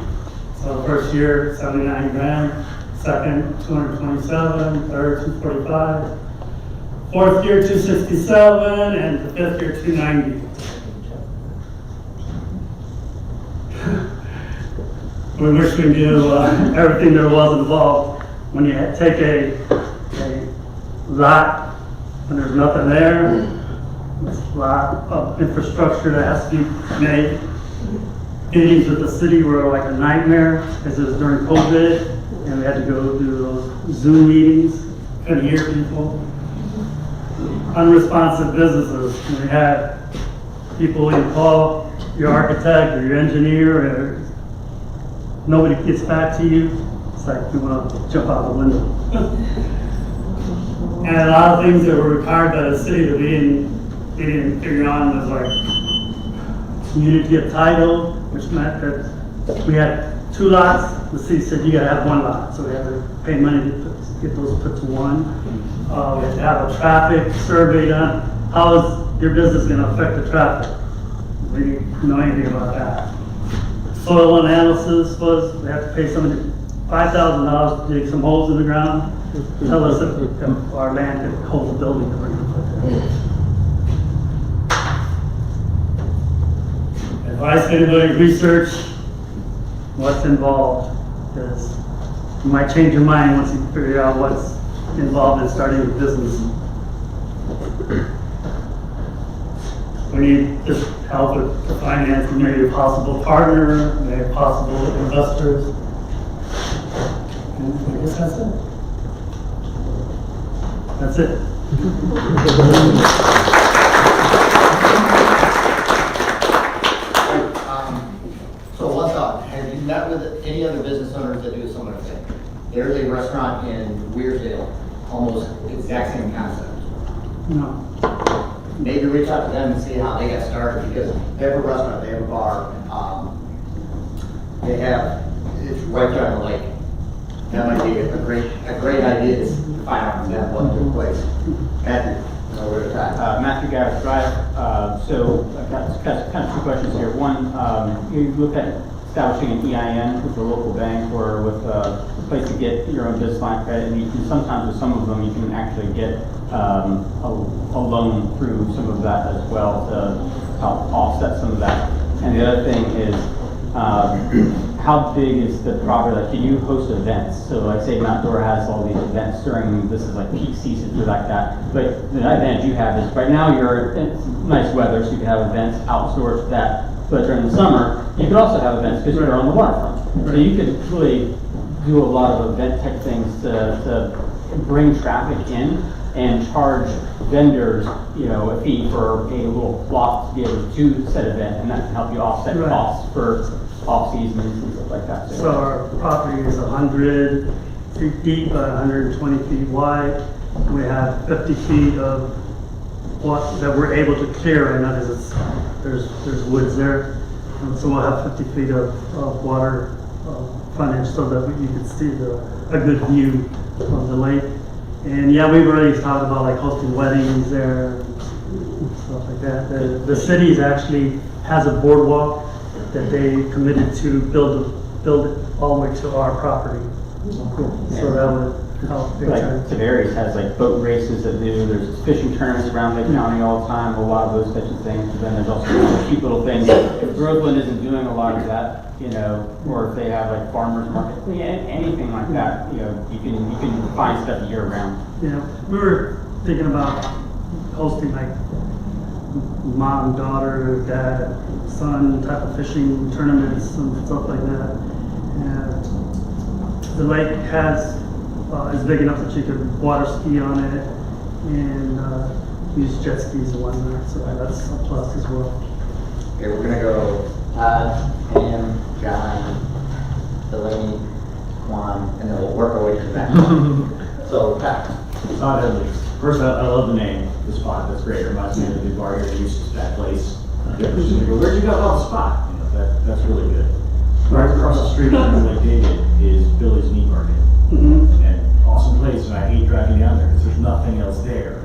So the first year, 79 grand. Second, 227. Third, 245. Fourth year, 267, and the fifth year, 290. We wish we knew everything there was involved. When you take a lot and there's nothing there, there's a lot of infrastructure that has to be made. Meetings with the city were like a nightmare, as it was during COVID, and we had to go do those Zoom meetings, couldn't hear people. Unresponsive businesses. We had people, you call your architect or your engineer, or nobody gets back to you. It's like you want to jump out the window. And a lot of things that were required by the city that we didn't figure out was like community of title, which meant that we had 2 lots. The city said you got to have 1 lot, so we had to pay money to get those put to 1. We had to have a traffic survey done. How is your business going to affect the traffic? We didn't know anything about that. Soil analysis was, we had to pay somebody to $5,000 to dig some holes in the ground. Tell us if our land could hold a building. That we're gonna put there. Advise anybody research what's involved, because you might change your mind once you figure out what's involved in starting a business. We need just help with the finance, maybe a possible partner, maybe possible investors. And I guess that's it. That's it. So one thought, have you met with any other business owners that do a similar thing? There's a restaurant in Weirsdale, almost exact same concept. No. Maybe reach out to them and see how they got started, because they have a restaurant, they have a bar, it's right there on the lake. That might be a great idea to find out from them what took place. Matthew, over to time. Matthew Garrett Drive. So I've got kind of two questions here. One, you look at establishing an EIN with a local bank or with a place to get your own business line credit, and you can sometimes with some of them you can actually get a loan through some of that as well to help offset some of that. And the other thing is, how big is the property? Like, can you host events? So like say Mount Dora has all these events during, this is like peak season or like that. But the event you have is, right now it's nice weather, so you can have events outsourced that. But during the summer, you could also have events because you're on the waterfront. So you could really do a lot of event type things to bring traffic in and charge vendors, a fee for a little plot to be able to set an event, and that can help you offset costs for off seasons and stuff like that. So our property is 100 feet deep by 120 feet wide. We have 50 feet of what that we're able to clear right now because there's woods there. So we'll have 50 feet of water frontage so that you can see a good view of the lake. And yeah, we've already talked about like hosting weddings there and stuff like that. The city actually has a boardwalk that they committed to build it all the way to our property. So that would help big Like time. Tavares has like boat races that do, there's fishing tournaments around Lake County all the time, a lot of those types of things. And then there's also cute little things. If Groveland isn't doing a lot of that, or if they have like farmers market, anything like that, you can find stuff year round. We were thinking about hosting like mom, daughter, dad, son type of fishing tournaments and stuff like that. And the lake is big enough that you could water ski on it and use jet skis and whatnot. So that's a plus as well. Okay, we're gonna go Todd, Pam, John, Delaney, Juan, and then we'll work our way to the back. So, Pat. Todd Edley. First, I love the name, the spot. That's great. It reminds me of the new bar here in Eustis, that place. Where'd you go about the spot? That's really good. Right across the street from Lake David is Billy's Meat Market. And awesome place, and I hate driving down there because there's nothing else there.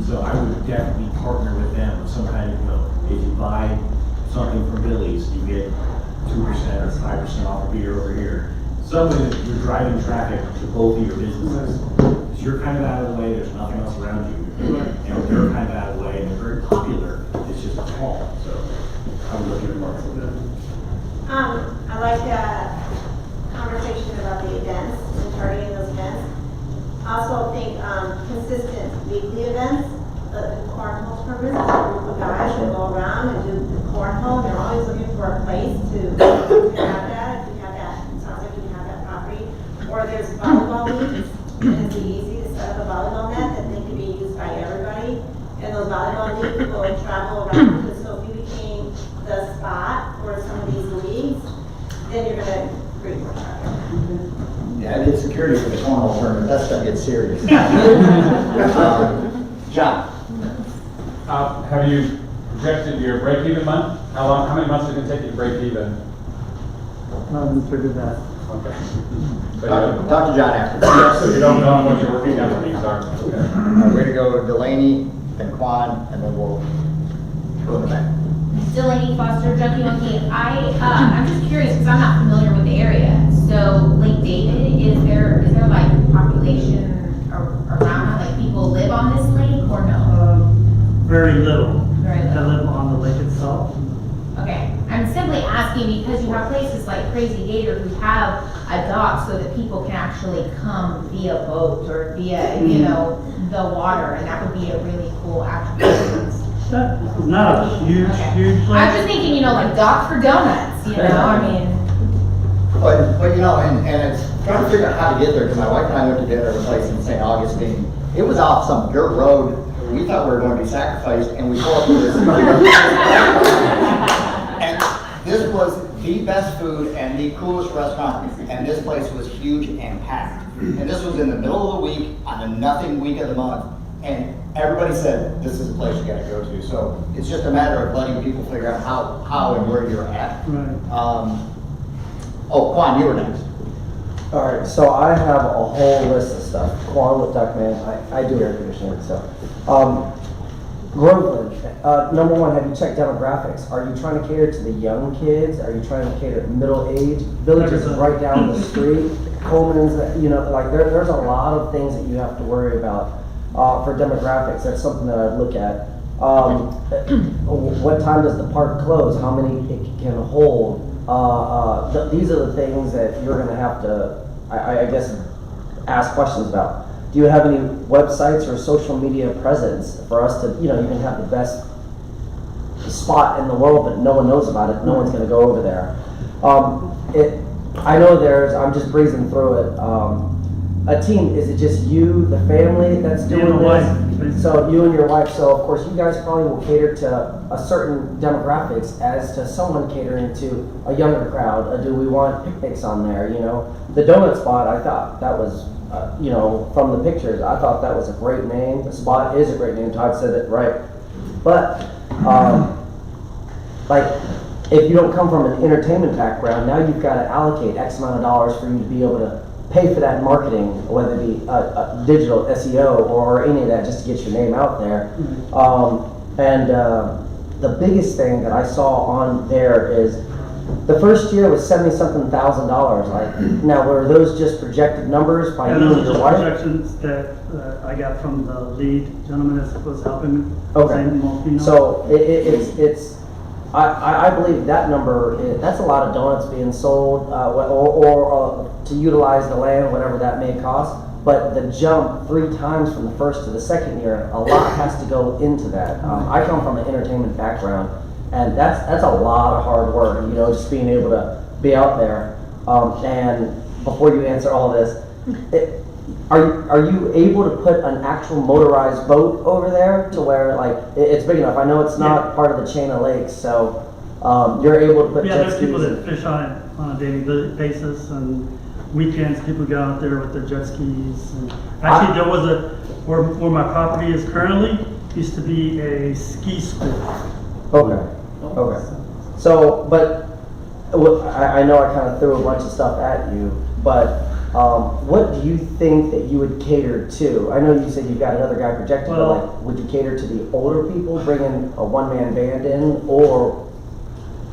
So I would definitely partner with them with some kind of, if you buy something from Billy's, you get 2% or 5% off a beer over here. Some way that you're driving traffic to both of your businesses. Because you're kind of out of the way, there's nothing else around you. And they're kind of out of the way, and they're very popular. It's just small, so I would look at it more for that. I like that conversation about the events and targeting those events. I also think consistent weekly events. The cornhole tournament, a group of guys that go around and do the cornhole. They're always looking for a place to have that. If you have that, it sounds like you have that property. Or there's volleyball leagues, and it's easy to set up a volleyball net that they can be used by everybody. And those volleyball leagues will travel around. And so if you became the spot for some of these leagues, then you're going to create more traffic. Yeah, I did security for the cornhole tournament. That's gonna get serious. John. Have you projected your break-even month? How many months is it going to take you to break even? I haven't figured that. Okay. Talk to John after. So you don't know what your working capital needs are? Okay. We're gonna go to Delaney, then Quan, and then we'll go to the back. Delaney Foster, Junkie Monkey. I'm just curious because I'm not familiar with the area. So Lake David have a dock so that people can actually come via boat or via, you know, the water, and that would be a really cool attribute. That is not a huge I was just thinking, you know, like dock for donuts, you know, I mean. But you know, and it's trying to figure out how to get there, because my wife and I went to dinner at a place in St. Augustine. It was off some dirt road. We thought we were going to be sacrificed, and we pulled up to this. And this was the best food and the coolest restaurant, and this place was huge and packed. And this was in the middle of the week, on a nothing week of the month, and everybody said, this is a place you gotta go to. So it's just a matter of letting people figure out how and where you're at. Right. Oh, Quan, you were next. All right, so I have a whole list of stuff. Quan with Duckman, I do air conditioning, so. Groveland, number one, have you checked demographics? Are you trying to cater to the young kids? Are you trying to cater to middle age? Villages right down the street, Coleman's, you know, like there's a lot of things that you have to worry about for demographics. That's something that I'd look at. What time does the park close? How many it can hold? These are the things that you're gonna have to, I guess, ask questions about. Do you have any websites or social media presence for us to, you know, you can have the best spot in the world, but no one knows about it. No one's gonna go over there. I know I'm just breezing through it. A team, is it just you, the family that's doing this? So you and your wife, so of course you guys probably will cater to a certain demographics as to someone catering to a younger crowd. Do we want picnics on there, you know? The donut spot, I thought that was, you know, from the pictures, I thought that was a great name. The spot is a great name, Todd said it right. But, like, if you don't come from an entertainment background, now you've got to allocate X amount of dollars for you to be able to pay for that marketing, whether it be digital SEO or any of that, just to get your name out there. The biggest thing that I saw on there is the first year was $70-something thousand. Like, now were those just projected numbers by you those and are your just wife? projections that I got from the lead gentleman that was helping me. Okay. So it's I believe that number, that's a lot of donuts being sold, or to utilize the land, whatever that may cost. But the jump 3 times from the first to the second year, a lot has to go into that. I come from an entertainment background, and that's a lot of hard work, you know, just being able to be out there. And before you answer all this, are you able to put an actual motorized boat over there to where, like, it's big enough? I know it's not part of the chain of lakes, so you're able to put jet there's skis people that fish on it on a daily basis, and weekends people go out there with their jet skis. And actually, there was where my property is currently used to be a ski school. Okay. So, but I know I kind of threw a bunch of stuff at you, but what do you think that you would cater to? I know you said you've got another guy projected, but like, would you cater to the older people, bringing a one-man band in, or?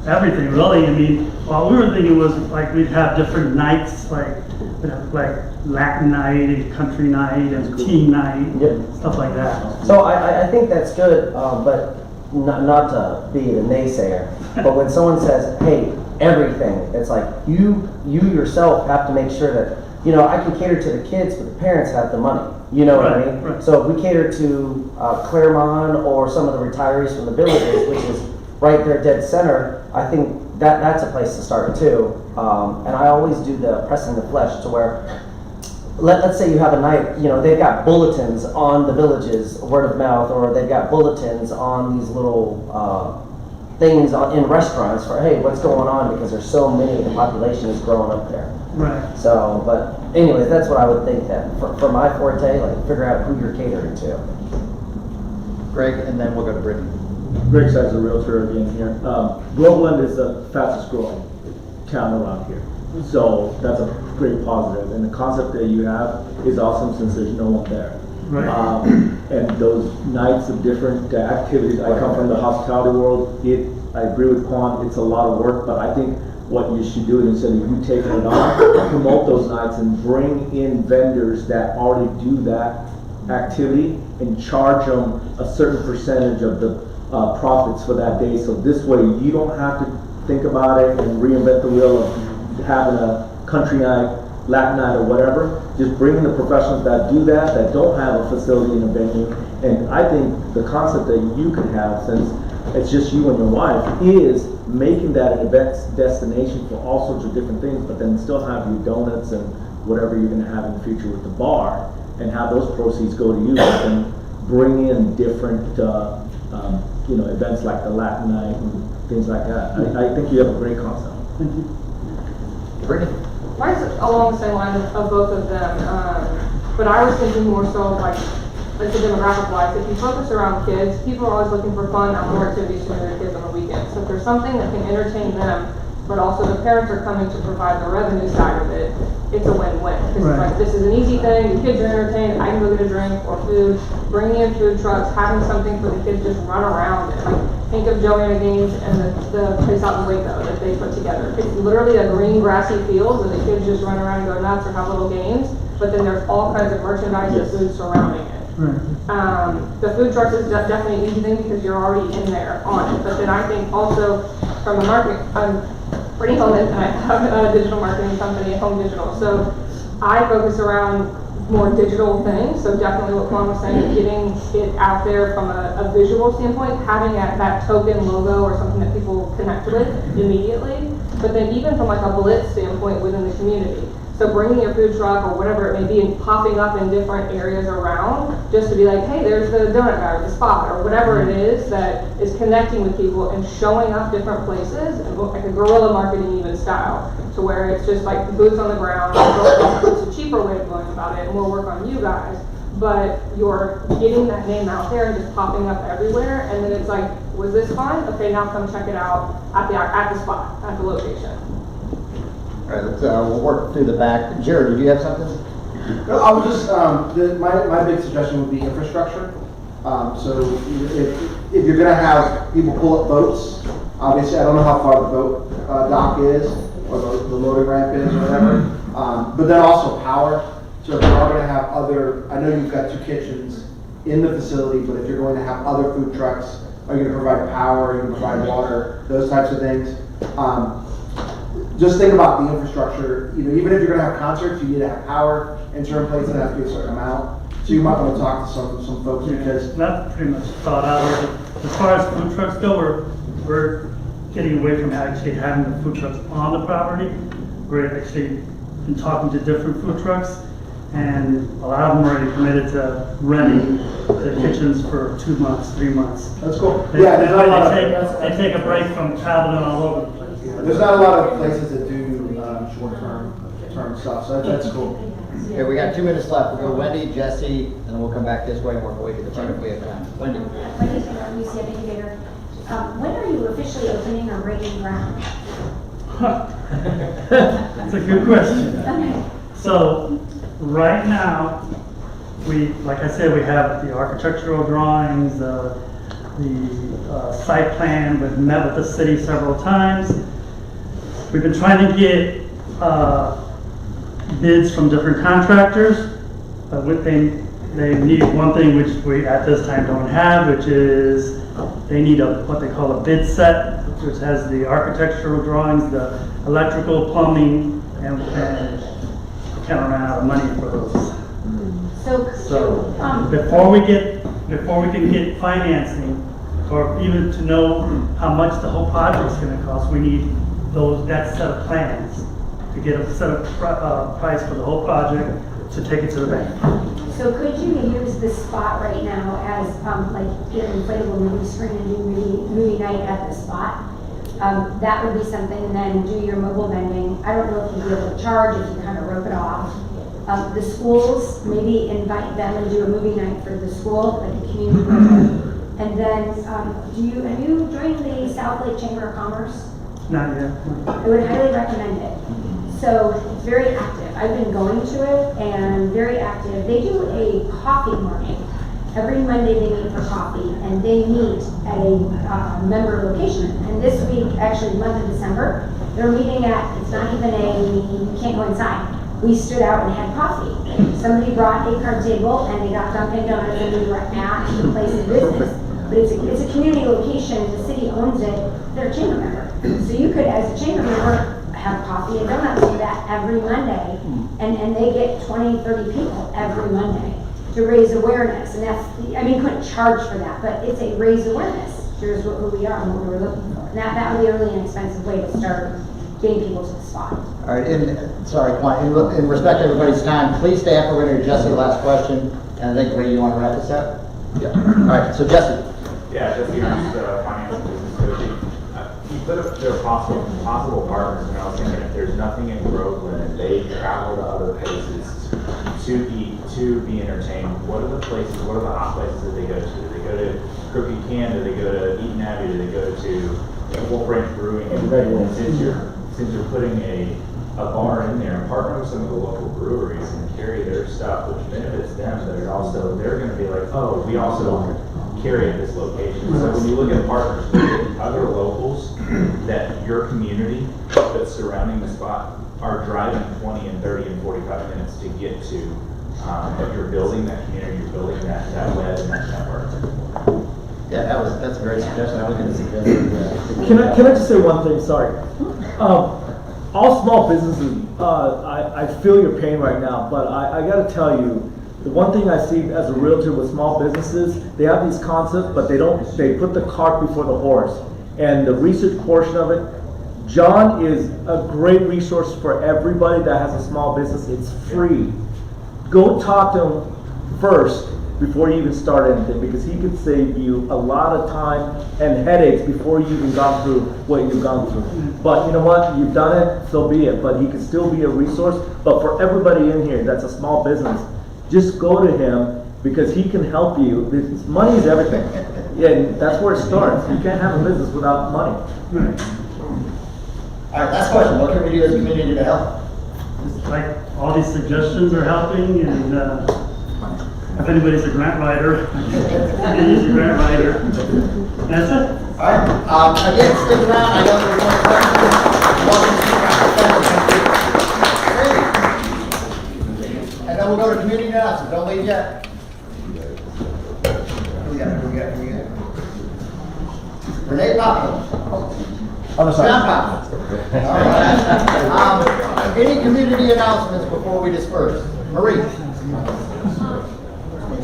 Everything, really. I mean, what we were thinking was like we'd have different nights, like Latin night and country night and teen night, stuff like that. So I think that's good, but not to be the naysayer, but when someone says, hey, everything, it's like you yourself have to make sure that, you know, I can cater to the kids, but the parents have the money. You know what I mean? Right. So if we cater to Claremont or some of the retirees from the villages, which is right there dead center, I think that's a place to start too. And I always do the pressing the flesh to where, let's say you have a night, you know, they've got bulletins on the villages, word of mouth, or they've got bulletins on these little things in restaurants for, hey, what's going on, because there's so many, the population is growing up there. Right. So, but anyways, that's what I would think that for my forte, like, figure out who you're catering to. Greg, and then we'll go to Brittany. Greg Sides, a realtor again here. Groveland is the fastest growing town around here. So that's a great positive. And the concept that you have is awesome since there's no one there. Right. And those nights of different activities, I come from the hospitality world. I agree with Quan, it's a lot of work, but I think what you should do is instead of you taking it on, promote those nights and bring in vendors that already do that activity and charge them a certain percentage of the profits for that day. So this way you don't have to think about it and reinvent the wheel of having a country night, Latin night, or whatever. Just bring in the professionals that do that, that don't have a facility in a venue. And I think the concept that you can have, since it's just you and your wife, is making that an event destination for all sorts of different things, but then still have your donuts and whatever you're gonna have in the future with the bar, and have those proceeds go to you, but then bring in different, events like the Latin night and things like that. I think you have a great concept. Thank you. Brittany? Mine's along the same line of both of them, but I was thinking more so like the demographic wise. If you focus around kids, people are always looking for fun outdoor activities to do their kids on the weekend. So if there's something that can entertain them, but also the parents are coming to provide the revenue side of it, it's a win-win. Because it's like, this is an easy thing, the kids are entertained, I can go get a drink or food, bringing in food trucks, having something for the kids to just run around in. Like, think of Joanna Gaines and the place out in Waco that they put together. It's literally a green grassy field where the kids just run around and go nuts or have little games, but then there's all kinds of merchandise and food surrounding it. The food trucks is definitely an easy thing because you're already in there on it. But then I think also from a marketing, I'm pretty home and I have a digital marketing company at Home Digital. So I focus around more digital things. So definitely what Juan was saying, getting it out there from a visual standpoint, having that token logo or something that people connect with immediately. But then even from like a blitz standpoint within the community. So bringing your food truck or whatever it may be and popping up in different areas around just to be like, hey, there's the donut guy or the spot or whatever it is that is connecting with people and showing up different places and like a guerrilla marketing even style to where it's just like boots on the ground. It's a cheaper way of going about it and we'll work on you guys. But you're getting that name out there and just popping up everywhere and then it's like, was this fun? Okay, now come check it out at the spot, at the location. All right, let's, we'll work through the back. Jared, did you have something? No, I was just, my big suggestion would be infrastructure. So if you're gonna have people pull up boats, obviously I don't know how far the boat dock is or the loading ramp is or whatever, but then also power. So if you are gonna have other, I know you've got 2 kitchens in the facility, but if you're going to have other food trucks, are you gonna provide power, are you gonna provide water, those types of things? Just think about the infrastructure. You know, even if you're going to have concerts, you need to have power in certain places that have to be a certain amount. So you might want to talk to some folks because that's pretty much thought out. As far as food trucks go, we're getting away from actually having the food trucks on the property. We're actually been talking to different food trucks, and a lot of them are already committed to renting the kitchens for 2 months, 3 months. That's cool. They take a break of from traveling all over the place. There's not a lot of places that do short-term stuff, so that's cool. Okay, we got 2 minutes left. We'll go Wendy, Jesse, and then we'll come back this way and work our way to the front if we have time. Wendy. Wendy from UC Incubator. When are you officially opening or breaking ground? That's a good question. Okay. So, right now, like I said, we have the architectural drawings, the site plan. We've met with the city several times. We've been trying to get bids from different contractors. They need one thing which we at this time don't have, which is they need what they call a bid set, which has the architectural drawings, the electrical, plumbing, and I can't run out of money for those. So before we can get financing, or even to know how much the whole project's going to cost, we need that set of plans to get a set of price for the whole project to take it to the bank. So could you use this spot right now as like get an inflatable movie screen and do movie night at the spot? That would be something, and then do your mobile vending. I don't know if you'd be able to charge, if you kind of rope it off. The schools, maybe invite them and do a movie night for the school, like a community program. And then, have you joined the South Lake Chamber of Commerce? Not yet. I would highly recommend it. So it's very active. I've been going to it and very active. They do a coffee morning. Every Monday they meet for coffee, and they meet at a member location. And this week, actually month of December, they're meeting at, it's not even you can't go inside. We stood out and had coffee. Somebody brought a card table and they got Dunkin' Donuts and we were at the place of business. But it's a community location, the city owns it, they're a chamber member. So you could, as a chamber member, have coffee and donuts do that every Monday. And they get 20, 30 people every Monday to raise awareness. And that's, I mean, couldn't charge for that, but it's a raise awareness. Here's who we are and what we were looking for. And that would be a really inexpensive way to start getting people to the spot. All right, sorry, in respect to everybody's time, please stay up. We're going to Jesse the last question. And I think, Ray, you want to wrap this up? Yeah. All right, so Jesse. Yeah, Jesse Ernst, finance and business coaching. You put up their possible partners, and I was thinking if there's nothing in Groveland and they travel to other places to eat, to be entertained, what are the places, what are the hot places that they go to? Do they go to Crooked Can? Do they go to Eaton Abbey? Do they go to Wolf Branch Brewing? And since you're putting a bar in there and partner with some of the local breweries and carry their stuff, which benefits them, they're going to be like, oh, we also carry at this location. So when you look at partners, look at other locals that your community that's surrounding the spot are driving 20 and 30 and 45 minutes to get to, but you're building that community, you're building that web and that network. Yeah, that's a great suggestion. I was going to suggest that. Can I just say one thing? Sorry. All small businesses, I feel your pain right now, but I got to tell you, the one thing I see as a realtor with small businesses, they have these concepts, but they put the cart before the horse. And the research portion of it, John is a great resource for everybody that has a small business. It's free. Go talk to him first before you even start anything, because he could save you a lot of time and headaches before you even gone through what you've gone through. But you know what? You've done it, so be it. But he can still be a resource. But for everybody in here that's a small business, just go to him because he can help you. Money is everything. Yeah, and that's where it starts. You can't have a business without money. All right, last question. What can we do as a community to help? Just like all these suggestions are helping, and if anybody's a grant writer, he's a grant writer. That's it. All right. Again, stick around. I know there's more questions. And then we'll go to community announcements. Don't leave yet. Who we got? Renee Poppins. John Poppins. All right. Any community announcements before we disperse? Marie.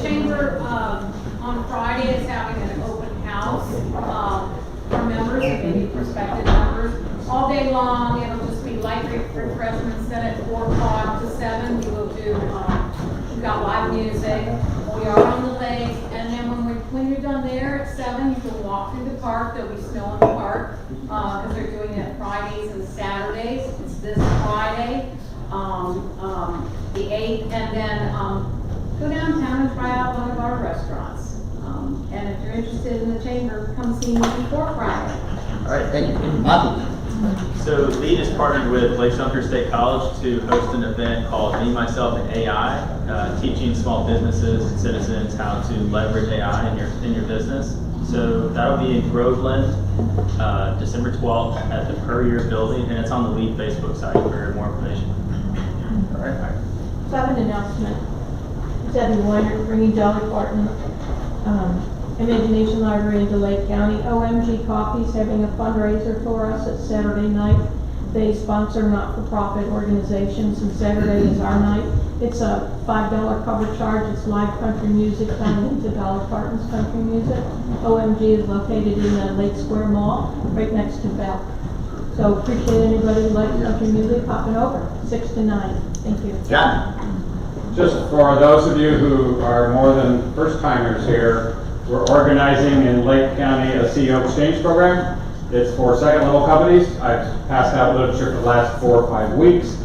Chamber on Friday is having an open house for members and maybe prospective members all day long. It'll just be light refreshments set at 4 o'clock to 7. We will do. We've got live music. We are on the lake, and then when you're done there at 7, you can walk through the park. There'll be snow in the park because they're doing it Fridays and Saturdays. It's this Friday, the 8th, and then. Go downtown and try out one of our restaurants. And if you're interested in the chamber, come see me before Friday. All right, thank you. Monty. So LEAD is partnered with Lake Sumter State College to host an event called Me, Myself, and AI, teaching small businesses and citizens how to leverage AI in your business. So that'll be in Groveland, December 12th at the Courier Building, and it's on the LEAD Facebook site for more information. All right. So I have an announcement. Debbie Weiner bringing Dolly Parton Imagination Library into Lake County. OMG Coffee's having a fundraiser for us at Saturday night. They sponsor not-for-profit organizations, and Saturday is our night. It's a $5 cover charge. It's live country music done into Dolly Parton's country music. OMG is located in the Lake Square Mall, right next to Bell. So appreciate anybody who likes country music popping over, 6 to 9. Thank you. John. Just for those of you who are more than first-timers here, we're organizing in Lake County a CEO exchange program. It's for second-level companies. I've passed out literature for the last 4 or 5 weeks.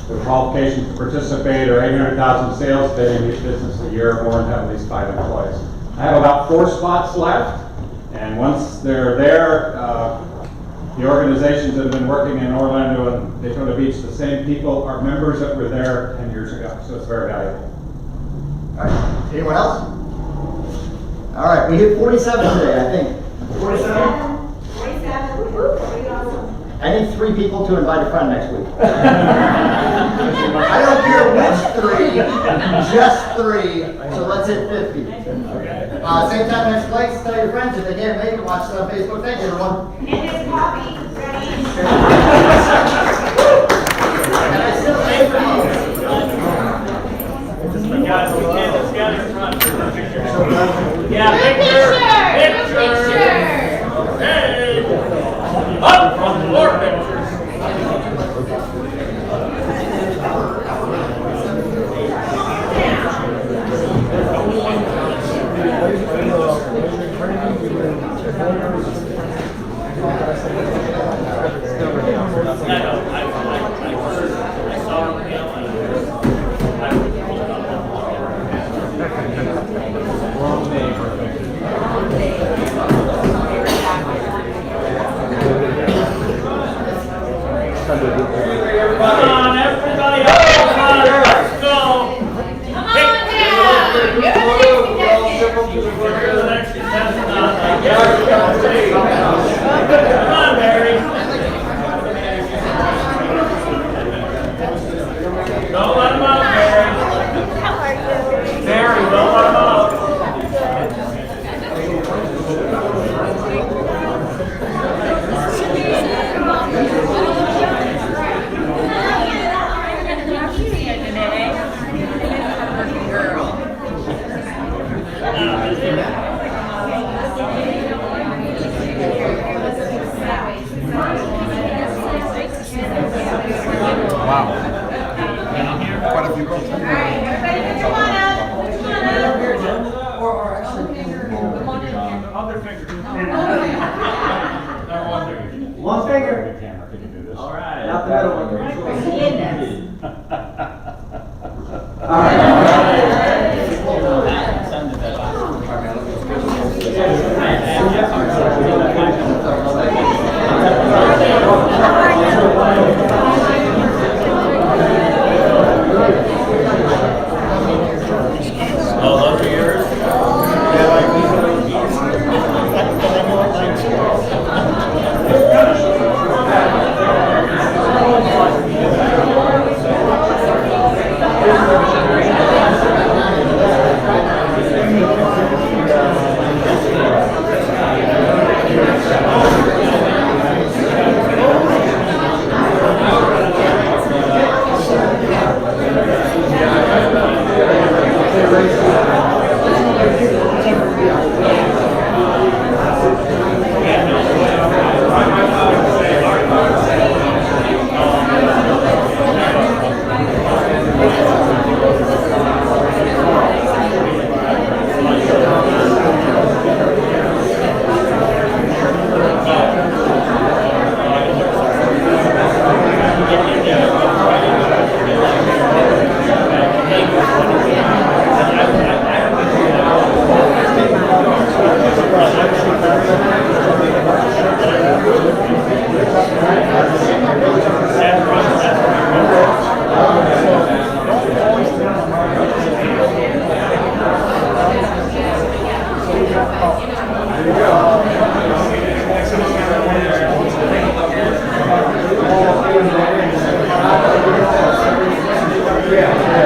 The qualifications to participate are $800,000 sales, been in business a year or more, and have at least 5 employees. I have about 4 spots left, and once they're there, the organizations that have been working in Orlando and Daytona Beach, the same people are members that were there 10 years ago, so it's very valuable. All right. Anyone else? All right, we hit 47 today, I think. 47? 47. I need 3 people to invite a friend next week. I don't care which 3, just 3, so let's hit 50. Same time, next place, tell your friends if they can't make it, watch us on Facebook. Thank you, everyone. And his coffee ready. Guys, we can't let's gather in front for a picture. Yeah, picture. Hey! Up on the floor pictures. Come on, everybody, let's go. Come on Come on, Barry. Don't let him out, Barry. Barry, don't let him out. Wow. Quite a few girls. All right, everybody, come on up. Come on up. Or other finger. One finger. All right. Not the middle one. All right. Oh, those are yours? Yeah.